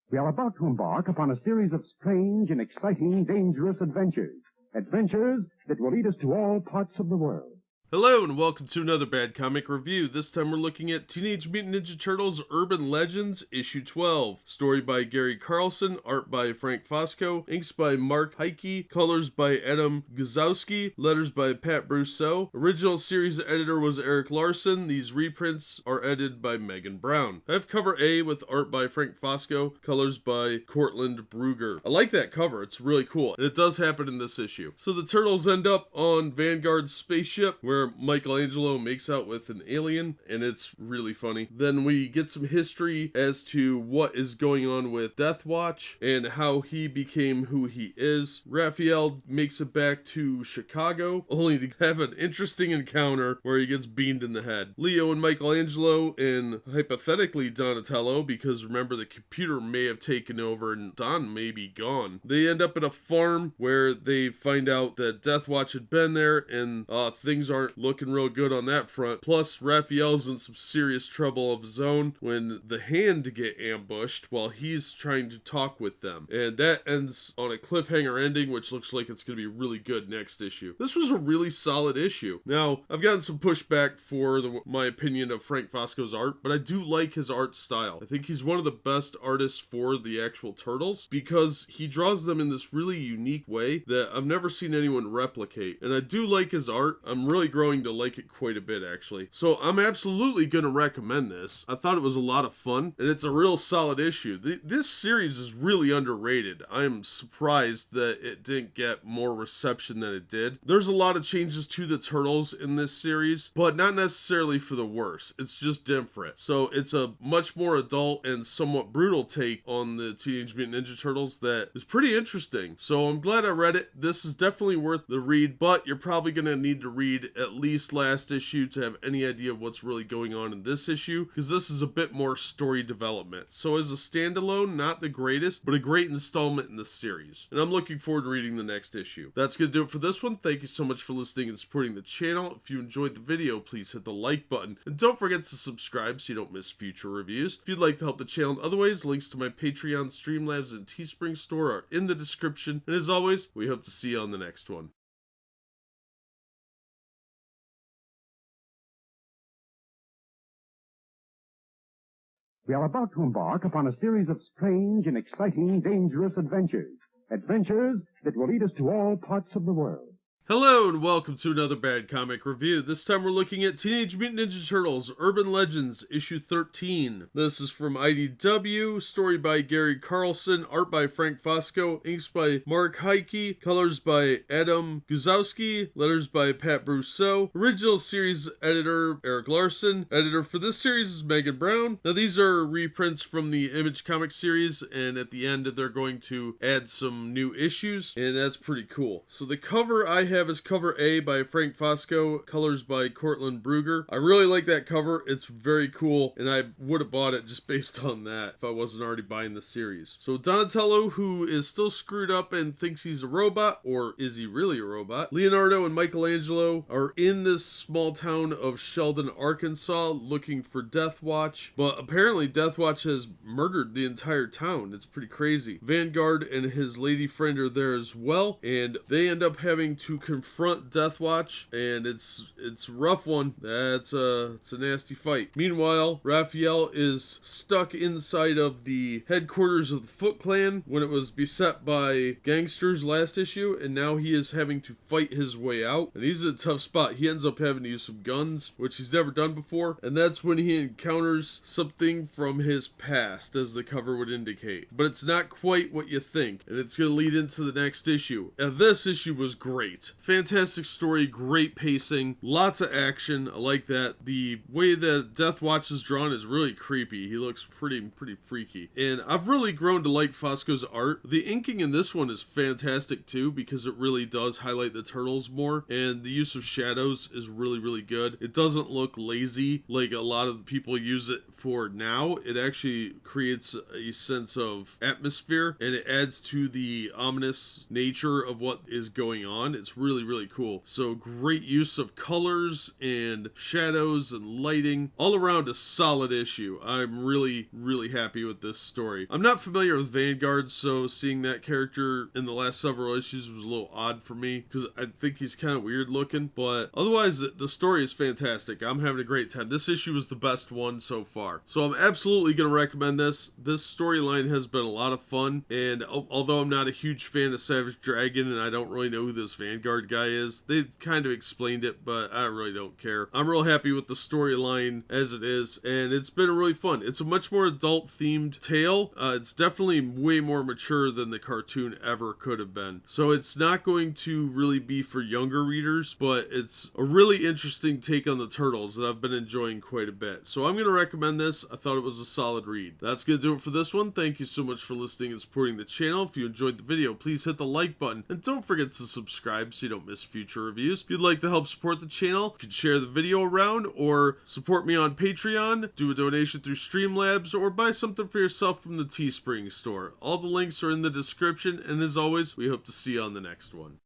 We are about to embark upon a series of strange and exciting, dangerous adventures. Adventures that will lead us to all parts of the world. Hello and welcome to another Bad Comic Review. This time we're looking at Teenage Mutant Ninja Turtles Urban Legends issue 12. Story by Gary Carlson, art by Frank Fosco, inks by Mark Heike, colors by Adam Guzowski, letters by Pat Brousseau. Original series editor was Eric Larson. These reprints are edited by Megan Brown. I have cover A with art by Frank Fosco, colors by Cortland Brugger. I like that cover, it's really cool, and it does happen in this issue. So the turtles end up on Vanguard's spaceship where Michelangelo makes out with an alien, and it's really funny. Then we get some history as to what is going on with Death Watch and how he became who he is. Raphael makes it back to Chicago, only to have an interesting encounter where he gets beamed in the head. Leo and Michelangelo, and hypothetically Donatello, because remember the computer may have taken over and Don may be gone. They end up at a farm where they find out that Death Watch had been there, and things aren't looking real good on that front. Plus, Raphael's in some serious trouble of his own when the Hand get ambushed while he's trying to talk with them. And that ends on a cliffhanger ending, which looks like it's going to be really good next issue. This was a really solid issue. Now, I've gotten some pushback for my opinion of Frank Fosco's art, but I do like his art style. I think he's one of the best artists for the actual turtles because he draws them in this really unique way that I've never seen anyone replicate. And I do like his art. I'm really growing to like it quite a bit, actually. So I'm absolutely going to recommend this. I thought it was a lot of fun, and it's a real solid issue. This series is really underrated. I'm surprised that it didn't get more reception than it did. There's a lot of changes to the Turtles in this series, but not necessarily for the worse. It's just different. So it's a much more adult and somewhat brutal take on the Teenage Mutant Ninja Turtles that is pretty interesting. So I'm glad I read it. This is definitely worth the read, but you're probably going to need to read at least last issue to have any idea of what's really going on in this issue, because this is a bit more story development. So as a standalone, not the greatest, but a great installment in the series. And I'm looking forward to reading the next issue. That's going to do it for this one. Thank you so much for listening and supporting the channel. If you enjoyed the video, please hit the like button. And don't forget to subscribe so you don't miss future reviews. If you'd like to help the channel in other ways, links to my Patreon, Streamlabs, and Teespring store are in the description. And as always, we hope to see you on the next one. We are about to embark upon a series of strange and exciting, dangerous adventures. Adventures that will lead us to all parts of the world. Hello and welcome to another Bad Comic Review. This time we're looking at Teenage Mutant Ninja Turtles Urban Legends issue 13. This is from IDW, story by Gary Carlson, art by Frank Fosco, inks by Mark Heike, colors by Adam Guzowski, letters by Pat Brousseau, original series editor Eric Larson, editor for this series is Megan Brown. Now these are reprints from the Image Comics series, and at the end they're going to add some new issues, and that's pretty cool. So the cover I have is cover A by Frank Fosco, colors by Cortland Brugger. I really like that cover. It's very cool, and I would have bought it just based on that if I wasn't already buying the series. So Donatello, who is still screwed up and thinks he's a robot, or is he really a robot? Leonardo and Michelangelo are in this small town of Sheldon, Arkansas, looking for Death Watch, but apparently Death Watch has murdered the entire town. It's pretty crazy. Vanguard and his lady friend are there as well, and they end up having to confront Death Watch, and it's a rough one. It's a nasty fight. Meanwhile, Raphael is stuck inside of the headquarters of the Foot Clan when it was beset by gangsters last issue, and now he is having to fight his way out, and he's in a tough spot. He ends up having to use some guns, which he's never done before, and that's when he encounters something from his past, as the cover would indicate. But it's not quite what you think, and it's going to lead into the next issue. And this issue was great. Fantastic story, great pacing, lots of action. I like that. The way that Death Watch is drawn is really creepy. He looks pretty freaky. And I've really grown to like Fosco's art. The inking in this one is fantastic too, because it really does highlight the turtles more, and the use of shadows is really good. It doesn't look lazy like a lot of the people use it for now. It actually creates a sense of atmosphere, and it adds to the ominous nature of what is going on. It's really cool. So great use of colors and shadows and lighting. All around a solid issue. I'm really happy with this story. I'm not familiar with Vanguard, so seeing that character in the last several issues was a little odd for me, because I think he's kind of weird looking, but otherwise the story is fantastic. I'm having a great time. This issue was the best one so far. So I'm absolutely going to recommend this. This storyline has been a lot of fun, and although I'm not a huge fan of Savage Dragon and I don't really know who this Vanguard guy is, they've kind of explained it, but I really don't care. I'm real happy with the storyline as it is, and it's been really fun. It's a much more adult themed tale. It's definitely way more mature than the cartoon ever could have been. So it's not going to really be for younger readers, but it's a really interesting take on the Turtles that I've been enjoying quite a bit. So I'm going to recommend this. I thought it was a solid read. That's going to do it for this one. Thank you so much for listening and supporting the channel. If you enjoyed the video, please hit the like button, and don't forget to subscribe so you don't miss future reviews. If you'd like to help support the channel, you can share the video around, or support me on Patreon, do a donation through Streamlabs, or buy something for yourself from the Teespring store. All the links are in the description, and as always, we hope to see you on the next one.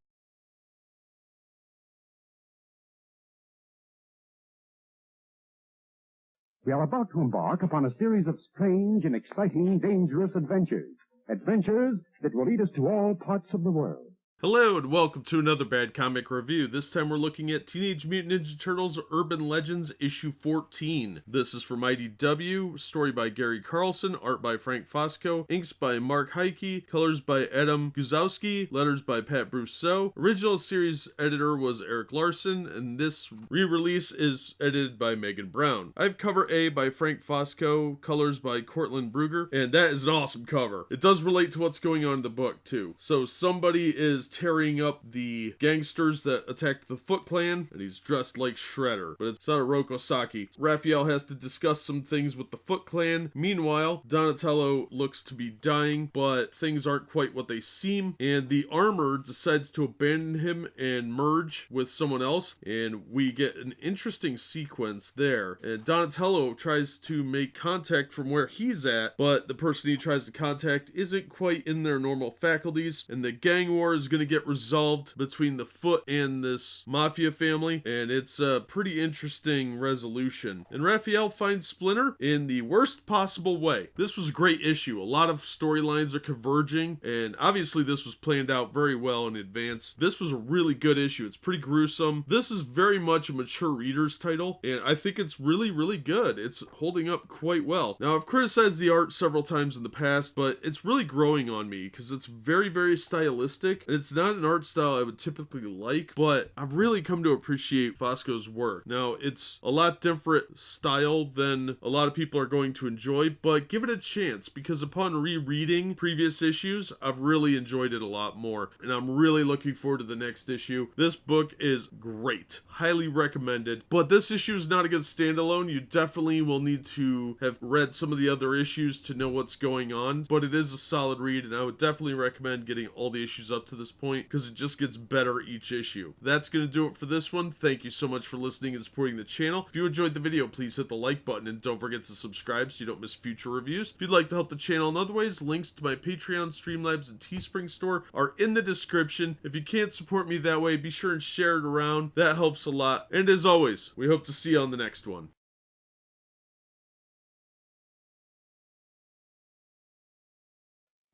We are about to embark upon a series of strange and exciting, dangerous adventures. Adventures that will lead us to all parts of the world. Hello and welcome to another Bad Comic Review. This time we're looking at Teenage Mutant Ninja Turtles Urban Legends issue 14. This is from IDW, story by Gary Carlson, art by Frank Fosco, inks by Mark Heike, colors by Adam Guzowski, letters by Pat Brousseau. Original series editor was Eric Larson, and this re-release is edited by Megan Brown. I have cover A by Frank Fosco, colors by Cortland Brugger, and that is an awesome cover. It does relate to what's going on in the book too. So somebody is tearing up the gangsters that attacked the Foot Clan, and he's dressed like Shredder, but it's Tadanobu Saki. Raphael has to discuss some things with the Foot Clan. Meanwhile, Donatello looks to be dying, but things aren't quite what they seem, and the armor decides to abandon him and merge with someone else, and we get an interesting sequence there. And Donatello tries to make contact from where he's at, but the person he tries to contact isn't quite in their normal faculties, and the gang war is going to get resolved between the Foot and this mafia family, and it's a pretty interesting resolution. And Raphael finds Splinter in the worst possible way. This was a great issue. A lot of storylines are converging, and obviously this was planned out very well in advance. This was a really good issue. It's pretty gruesome. This is very much a mature reader's title, and I think it's really, really good. It's holding up quite well. Now, I've criticized the art several times in the past, but it's really growing on me because it's very, very stylistic, and it's not an art style I would typically like, but I've really come to appreciate Fosco's work. Now, it's a lot different style than a lot of people are going to enjoy, but give it a chance, because upon rereading previous issues, I've really enjoyed it a lot more, and I'm really looking forward to the next issue. This book is great. Highly recommended, but this issue is not a good standalone. You definitely will need to have read some of the other issues to know what's going on, but it is a solid read, and I would definitely recommend getting all the issues up to this point, because it just gets better each issue. That's going to do it for this one. Thank you so much for listening and supporting the channel. If you enjoyed the video, please hit the like button, and don't forget to subscribe so you don't miss future reviews. If you'd like to help the channel in other ways, links to my Patreon, Streamlabs, and Teespring store are in the description. If you can't support me that way, be sure and share it around. That helps a lot. And as always, we hope to see you on the next one.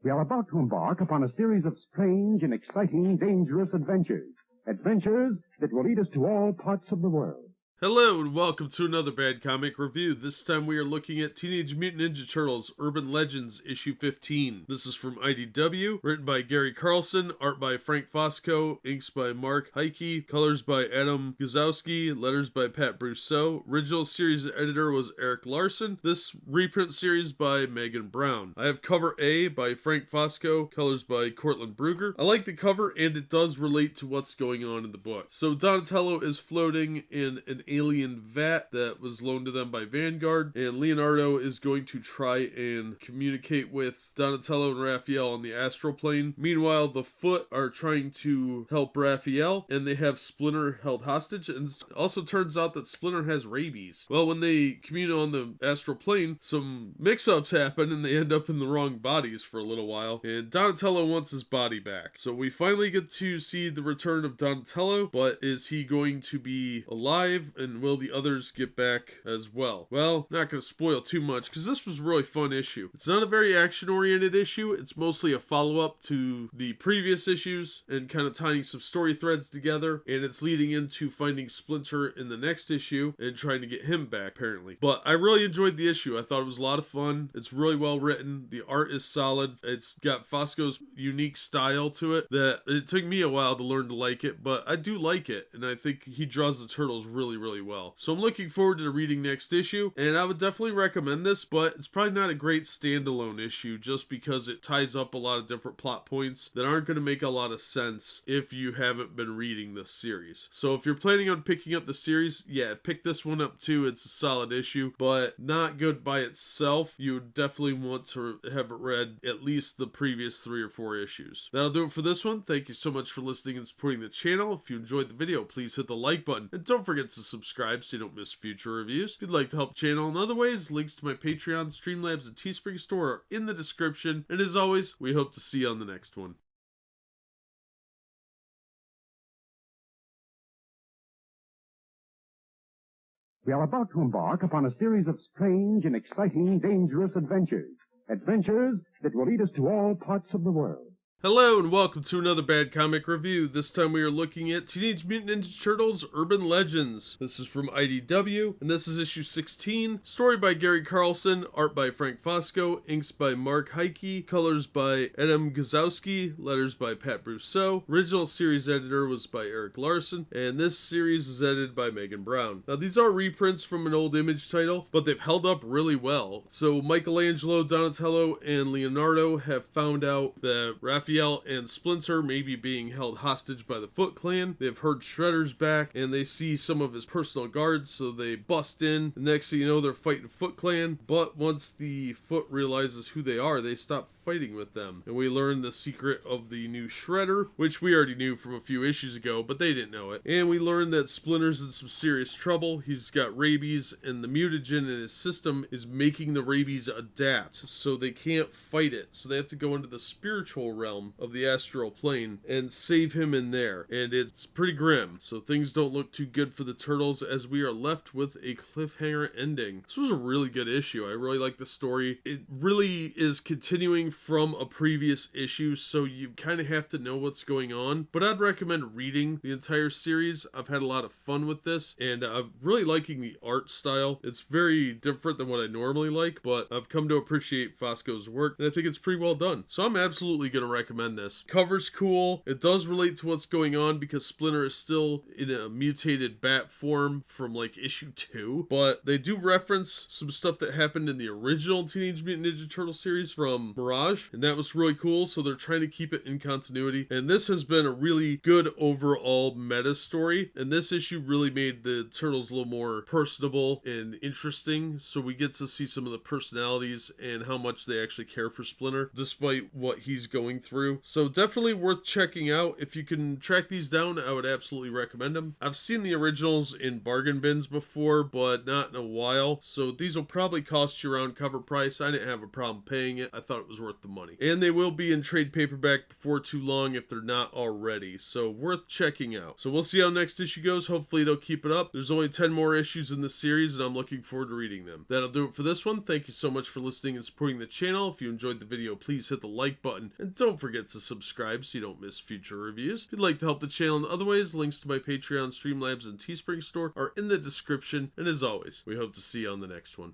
We are about to embark upon a series of strange and exciting, dangerous adventures. Adventures that will lead us to all parts of the world. Hello and welcome to another Bad Comic Review. This time we are looking at Teenage Mutant Ninja Turtles Urban Legends issue 15. This is from IDW, written by Gary Carlson, art by Frank Fosco, inks by Mark Heike, colors by Adam Guzowski, letters by Pat Brousseau. Original series editor was Eric Larson. This reprint series by Megan Brown. I have cover A by Frank Fosco, colors by Cortland Brugger. I like the cover, and it does relate to what's going on in the book. So Donatello is floating in an alien vat that was loaned to them by Vanguard, and Leonardo is going to try and communicate with Donatello and Raphael on the astral plane. Meanwhile, the Foot are trying to help Raphael, and they have Splinter held hostage, and it also turns out that Splinter has rabies. Well, when they commune on the astral plane, some mix-ups happen, and they end up in the wrong bodies for a little while, and Donatello wants his body back. So we finally get to see the return of Donatello, but is he going to be alive? And will the others get back as well? Well, not going to spoil too much, because this was a really fun issue. It's not a very action-oriented issue. It's mostly a follow-up to the previous issues and kind of tying some story threads together, and it's leading into finding Splinter in the next issue and trying to get him back, apparently. But I really enjoyed the issue. I thought it was a lot of fun. It's really well written. The art is solid. It's got Fosco's unique style to it that it took me a while to learn to like it, but I do like it, and I think he draws the turtles really, really well. So I'm looking forward to reading next issue, and I would definitely recommend this, but it's probably not a great standalone issue just because it ties up a lot of different plot points that aren't going to make a lot of sense if you haven't been reading this series. So if you're planning on picking up the series, yeah, pick this one up too. It's a solid issue, but not good by itself. You would definitely want to have read at least the previous 3 or 4 issues. That'll do it for this one. Thank you so much for listening and supporting the channel. If you enjoyed the video, please hit the like button, and don't forget to subscribe so you don't miss future reviews. If you'd like to help the channel in other ways, links to my Patreon, Streamlabs, and Teespring store are in the description. And as always, we hope to see you on the next one. We are about to embark upon a series of strange and exciting, dangerous adventures. Adventures that will lead us to all parts of the world. Hello and welcome to another Bad Comic Review. This time we are looking at Teenage Mutant Ninja Turtles Urban Legends. This is from IDW, and this is issue 16. Story by Gary Carlson, art by Frank Fosco, inks by Mark Heike, colors by Adam Gazowski, letters by Pat Brousseau. Original series editor was by Eric Larson, and this series is edited by Megan Brown. Now these are reprints from an old Image title, but they've held up really well. So Michelangelo, Donatello, and Leonardo have found out that Raphael and Splinter may be being held hostage by the Foot Clan. They've heard Shredder's back, and they see some of his personal guards, so they bust in. The next thing you know, they're fighting Foot Clan, but once the Foot realizes who they are, they stop fighting with them. And we learn the secret of the new Shredder, which we already knew from a few issues ago, but they didn't know it. And we learn that Splinter's in some serious trouble. He's got rabies, and the mutagen in his system is making the rabies adapt, so they can't fight it. So they have to go into the spiritual realm of the astral plane and save him in there. And it's pretty grim, so things don't look too good for the Turtles as we are left with a cliffhanger ending. This was a really good issue. I really like the story. It really is continuing from a previous issue, so you kind of have to know what's going on, but I'd recommend reading the entire series. I've had a lot of fun with this, and I'm really liking the art style. It's very different than what I normally like, but I've come to appreciate Fosco's work, and I think it's pretty well done. So I'm absolutely going to recommend this. Cover's cool. It does relate to what's going on because Splinter is still in a mutated bat form from like issue 2, but they do reference some stuff that happened in the original Teenage Mutant Ninja Turtle series from Mirage, and that was really cool, so they're trying to keep it in continuity. And this has been a really good overall meta story, and this issue really made the Turtles a little more personable and interesting, so we get to see some of the personalities and how much they actually care for Splinter despite what he's going through. So definitely worth checking out. If you can track these down, I would absolutely recommend them. I've seen the originals in bargain bins before, but not in a while, so these will probably cost you around cover price. I didn't have a problem paying it. I thought it was worth the money. And they will be in trade paperback before too long if they're not already, so worth checking out. So we'll see how next issue goes. Hopefully they'll keep it up. There's only 10 more issues in the series, and I'm looking forward to reading them. That'll do it for this one. Thank you so much for listening and supporting the channel. If you enjoyed the video, please hit the like button, and don't forget to subscribe so you don't miss future reviews. If you'd like to help the channel in other ways, links to my Patreon, Streamlabs, and Teespring store are in the description, and as always, we hope to see you on the next one.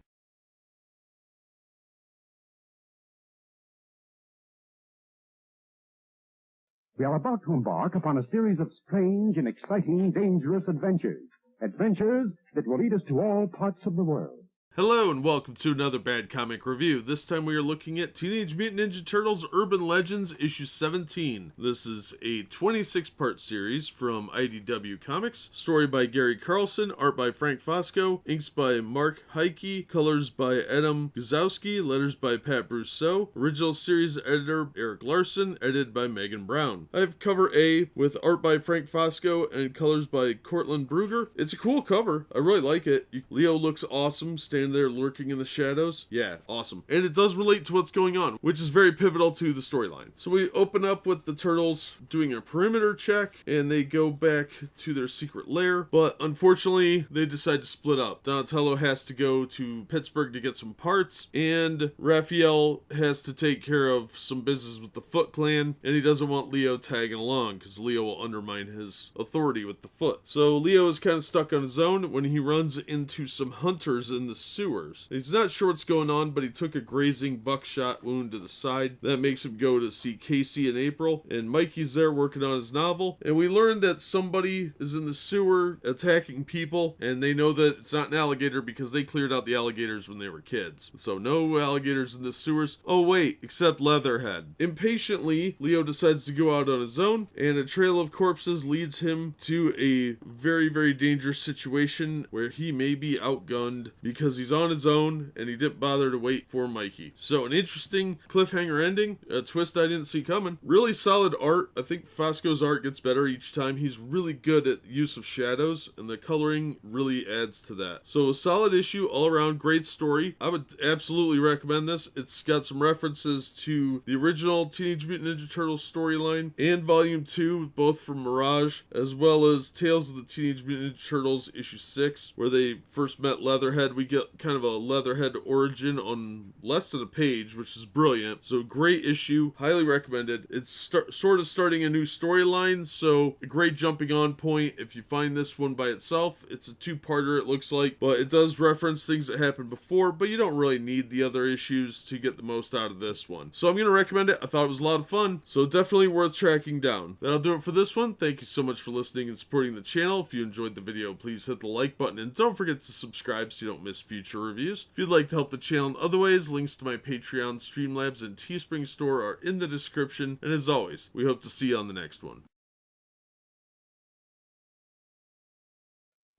We are about to embark upon a series of strange and exciting, dangerous adventures. Adventures that will lead us to all parts of the world. Hello and welcome to another Bad Comic Review. This time we are looking at Teenage Mutant Ninja Turtles Urban Legends issue 17. This is a 26-part series from IDW Comics. Story by Gary Carlson, art by Frank Fosco, inks by Mark Heike, colors by Adam Gazowski, letters by Pat Brousseau. Original series editor Eric Larson, edited by Megan Brown. I have cover A with art by Frank Fosco and colors by Cortland Brugger. It's a cool cover. I really like it. Leo looks awesome, standing there lurking in the shadows. Yeah, awesome. And it does relate to what's going on, which is very pivotal to the storyline. So we open up with the Turtles doing a perimeter check, and they go back to their secret lair, but unfortunately they decide to split up. Donatello has to go to Pittsburgh to get some parts, and Raphael has to take care of some business with the Foot Clan, and he doesn't want Leo tagging along because Leo will undermine his authority with the Foot. So Leo is kind of stuck on his own when he runs into some hunters in the sewers. He's not sure what's going on, but he took a grazing buckshot wound to the side. That makes him go to see Casey and April, and Mikey's there working on his novel, and we learn that somebody is in the sewer attacking people, and they know that it's not an alligator because they cleared out the alligators when they were kids. So no alligators in the sewers. Oh wait, except Leatherhead. Impatiently, Leo decides to go out on his own, and a trail of corpses leads him to a very, very dangerous situation where he may be outgunned because he's on his own and he didn't bother to wait for Mikey. So an interesting cliffhanger ending, a twist I didn't see coming. Really solid art. I think Fosco's art gets better each time. He's really good at use of shadows, and the coloring really adds to that. So a solid issue all around, great story. I would absolutely recommend this. It's got some references to the original Teenage Mutant Ninja Turtles storyline and volume 2, both from Mirage, as well as Tales of the Teenage Mutant Ninja Turtles issue 6, where they first met Leatherhead. We get get kind of a Leatherhead origin on less than a page, which is brilliant. So great issue, highly recommended. It's sort of starting a new storyline, so a great jumping on point if you find this one by itself. It's a two-parter, it looks like, but it does reference things that happened before, but you don't really need the other issues to get the most out of this one. So I'm going to recommend it. I thought it was a lot of fun, so definitely worth tracking down. That'll do it for this one. Thank you so much for listening and supporting the channel. If you enjoyed the video, please hit the like button, and don't forget to subscribe so you don't miss future reviews. If you'd like to help the channel in other ways, links to my Patreon, Streamlabs, and Teespring store are in the description, and as always, we hope to see you on the next one.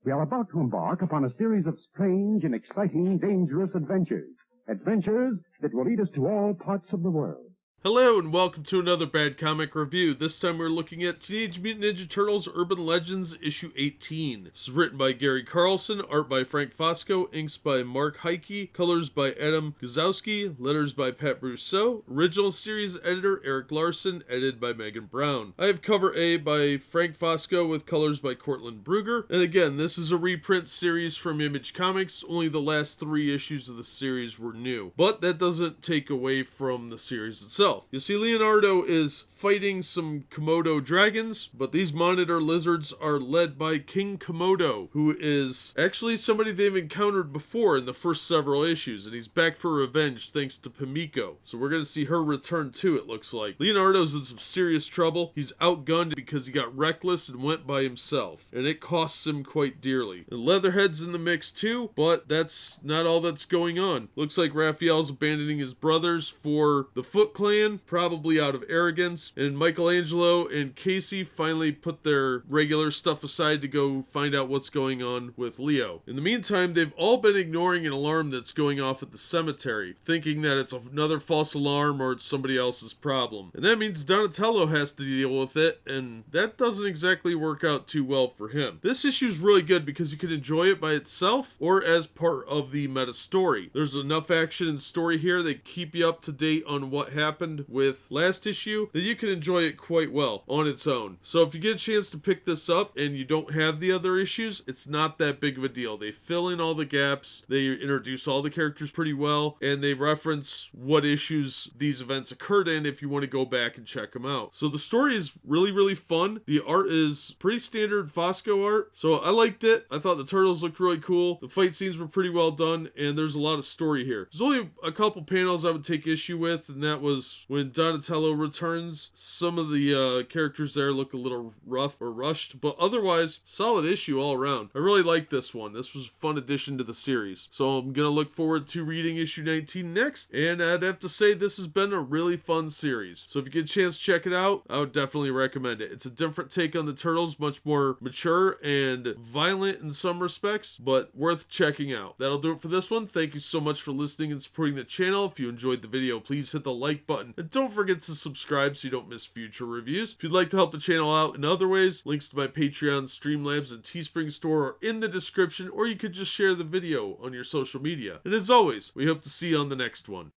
We are about to embark upon a series of strange and exciting, dangerous adventures. Adventures that will lead us to all parts of the world. Hello and welcome to another Bad Comic Review. This time we're looking at Teenage Mutant Ninja Turtles Urban Legends issue 18. This is written by Gary Carlson, art by Frank Fosco, inks by Mark Heike, colors by Adam Guzowski, letters by Pat Brousseau, original series editor Eric Larson, edited by Megan Brown. I have cover A by Frank Fosco with colors by Cortland Brugger. And again, this is a reprint series from Image Comics. Only the last 3 issues of the series were new. But that doesn't take away from the series itself. You see, Leonardo is fighting some Komodo dragons, but these monitor lizards are led by King Komodo, who is actually somebody they've encountered before in the first several issues, and he's back for revenge thanks to Pimiko. So we're going to see her return too, it looks like. Leonardo's in some serious trouble. He's outgunned because he got reckless and went by himself, and it costs him quite dearly. And Leatherhead's in the mix too, but that's not all that's going on. Looks like Raphael's abandoning his brothers for the Foot Clan, probably out of arrogance, and Michelangelo and Casey finally put their regular stuff aside to go find out what's going on with Leo. In the meantime, they've all been ignoring an alarm that's going off at the cemetery, thinking that it's another false alarm or it's somebody else's problem. And that means Donatello has to deal with it, and that doesn't exactly work out too well for him. This issue is really good because you can enjoy it by itself or as part of the meta story. There's enough action and story here that keep you up to date on what happened with last issue that you can enjoy it quite well on its own. So if you get a chance to pick this up and you don't have the other issues, it's not that big of a deal. They fill in all the gaps, they introduce all the characters pretty well, and they reference what issues these events occurred in if you want to go back and check them out. So the story is really, really fun. The art is pretty standard Fosco art, so I liked it. I thought the turtles looked really cool. The fight scenes were pretty well done, and there's a lot of story here. There's only a couple panels I would take issue with, and that was when Donatello returns. Some of the characters there look a little rough or rushed, but otherwise, solid issue all around. I really like this one. This was a fun addition to the series. So I'm going to look forward to reading issue 19 next, and I'd have to say this has been a really fun series. So if you get a chance to check it out, I would definitely recommend it. It's a different take on the Turtles, much more mature and violent in some respects, but worth checking out. That'll do it for this one. Thank you so much for listening and supporting the channel. If you enjoyed the video, please hit the like button, and don't forget to subscribe so you don't miss future reviews. If you'd like to help the channel out in other ways, links to my Patreon, Streamlabs, and Teespring store are in the description, or you could just share the video on your social media. And as always, we hope to see you on the next one.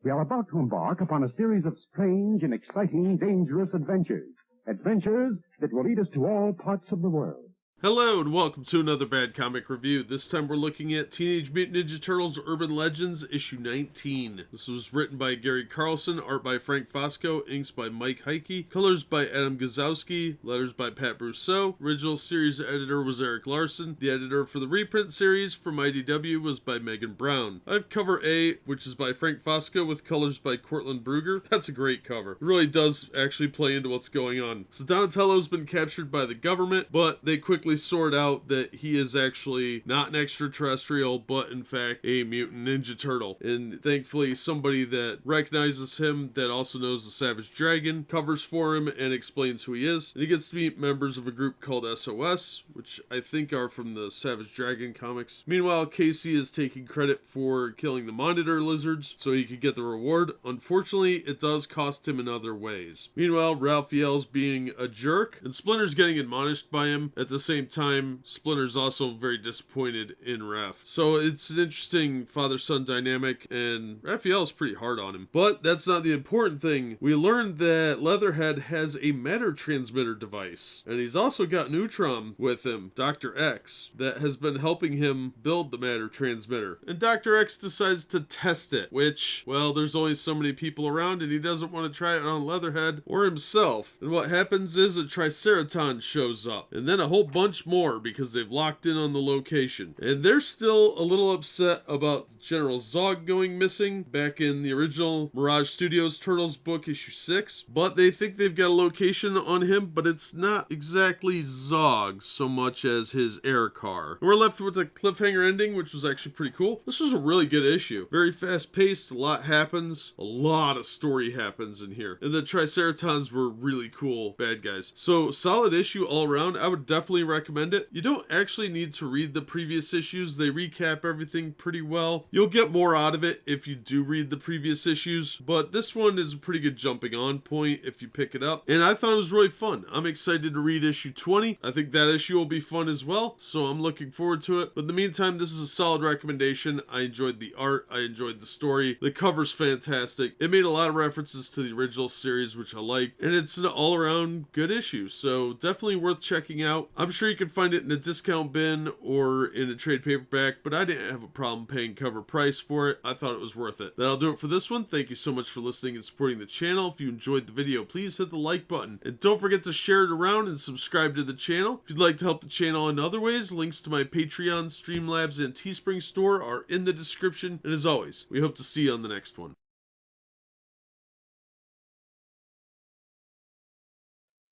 We are about to embark upon a series of strange and exciting, dangerous adventures. Adventures that will lead us to all parts of the world. Hello and welcome to another Bad Comic Review. This time we're looking at Teenage Mutant Ninja Turtles Urban Legends issue 19. This was written by Gary Carlson, art by Frank Fosco, inks by Mike Heike, colors by Adam Guzowski, letters by Pat Brousseau. Original series editor was Eric Larson. The editor for the reprint series from IDW was by Megan Brown. I have cover A, which is by Frank Fosco with colors by Cortland Brugger. That's a great cover. It really does actually play into what's going on. So Donatello's been captured by the government, but they quickly sort out that he is actually not an extraterrestrial, but in fact a mutant ninja turtle. And thankfully somebody that recognizes him, that also knows the Savage Dragon, covers for him and explains who he is. And he gets to meet members of a group called SOS, which I think are from the Savage Dragon comics. Meanwhile, Casey is taking credit for killing the monitor lizards so he could get the reward. Unfortunately, it does cost him in other ways. Meanwhile, Raphael's being a jerk, and Splinter's getting admonished by him. At the same same time, Splinter's also very disappointed in Raph. So it's an interesting father-son dynamic, and Raphael's pretty hard on him. But that's not the important thing. We learned that Leatherhead has a matter transmitter device, and he's also got Neutron with him, Dr. X, that has been helping him build the matter transmitter. And Dr. X decides to test it, which, well, there's only so many people around, and he doesn't want to try it on Leatherhead or himself. And what happens is a Triceraton shows up, and then a whole bunch more because they've locked in on the location. And they're still a little upset about General Zog going missing back in the original Mirage Studios Turtles book issue 6, but they think they've got a location on him, but it's not exactly Zog so much as his air car. And we're left with a cliffhanger ending, which was actually pretty cool. This was a really good issue. Very fast paced, a lot happens, a lot of story happens in here. And the Triceratons were really cool bad guys. So solid issue all around. I would definitely recommend it. You don't actually need to read the previous issues. They recap everything pretty well. You'll get more out of it if you do read the previous issues, but this one is a pretty good jumping on point if you pick it up. And I thought it was really fun. I'm excited to read issue 20. I think that issue will be fun as well, so I'm looking forward to it. But in the meantime, this is a solid recommendation. I enjoyed the art. I enjoyed the story. The cover's fantastic. It made a lot of references to the original series, which I like, and it's an all-around good issue, so definitely worth checking out. I'm sure you can find it in a discount bin or in a trade paperback, but I didn't have a problem paying cover price for it. I thought it was worth it. That'll do it for this one. Thank you so much for listening and supporting the channel. If you enjoyed the video, please hit the like button, and don't forget to share it around and subscribe to the channel. If you'd like to help the channel in other ways, links to my Patreon, Streamlabs, and Teespring store are in the description, and as always, we hope to see you on the next one.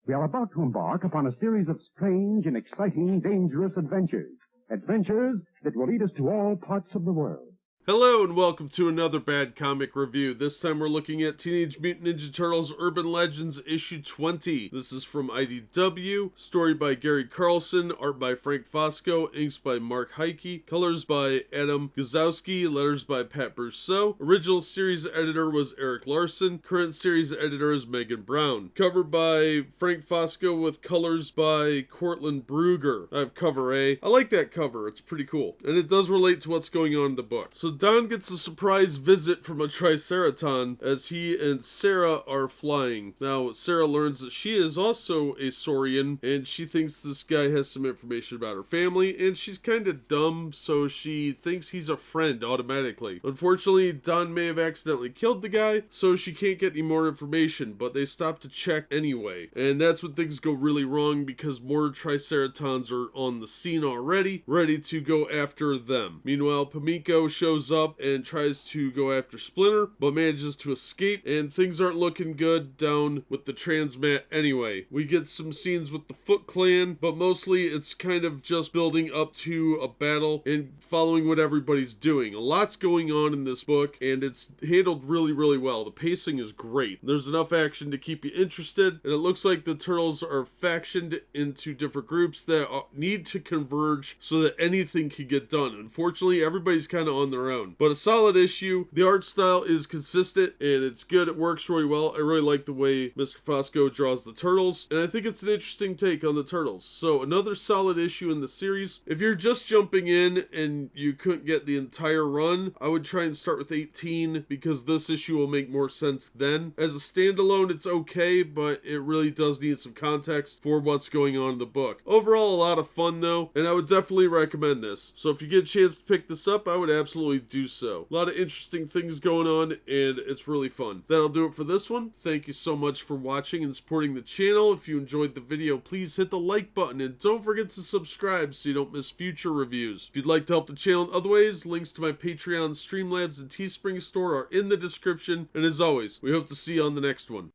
We are about to embark upon a series of strange and exciting, dangerous adventures. Adventures that will lead us to all parts of the world. Hello and welcome to another Bad Comic Review. This time we're looking at Teenage Mutant Ninja Turtles Urban Legends issue 20. This is from IDW, story by Gary Carlson, art by Frank Fosco, inks by Mark Heike, colors by Adam Gazowski, letters by Pat Brousseau. Original series editor was Eric Larson. Current series editor is Megan Brown. Cover by Frank Fosco with colors by Cortland Brugger. I have cover A. I like that cover. It's pretty cool. And it does relate to what's going on in the book. So Don gets a surprise visit from a Triceraton as he and Sarah are flying. Now, Sarah learns that she is also a Saurian, and she thinks this guy has some information about her family, and she's kind of dumb, so she thinks he's a friend automatically. Unfortunately, Don may have accidentally killed the guy, so she can't get any more information, but they stop to check anyway. And that's when things go really wrong, because more Triceratons are on the scene already, ready to go after them. Meanwhile, Pamiko shows up and tries to go after Splinter, but manages to escape, and things aren't looking good down with the Transmat anyway. We get some scenes with the Foot Clan, but mostly it's kind of just building up to a battle and following what everybody's doing. A lot's going on in this book, and it's handled really, really well. The pacing is great. There's enough action to keep you interested, and it looks like the Turtles are factioned into different groups that need to converge so that anything can get done. Unfortunately, everybody's kind of on their own. But a solid issue. The art style is consistent and it's good. It works really well. I really like the way Mr. Fosco draws the Turtles, and I think it's an interesting take on the Turtles. So another solid issue in the series. If you're just jumping in and you couldn't get the entire run, I would try and start with 18 because this issue will make more sense then. As a standalone, it's okay, but it really does need some context for what's going on in the book. Overall, a lot of fun though, and I would definitely recommend this. So if you get a chance to pick this up, I would absolutely do so. A lot of interesting things going on, and it's really fun. That'll do it for this one. Thank you so much for watching and supporting the channel. If you enjoyed the video, please hit the like button, and don't forget to subscribe so you don't miss future reviews. If you'd like to help the channel in other ways, links to my Patreon, Streamlabs, and Teespring store are in the description, and as always, we hope to see you on the next one.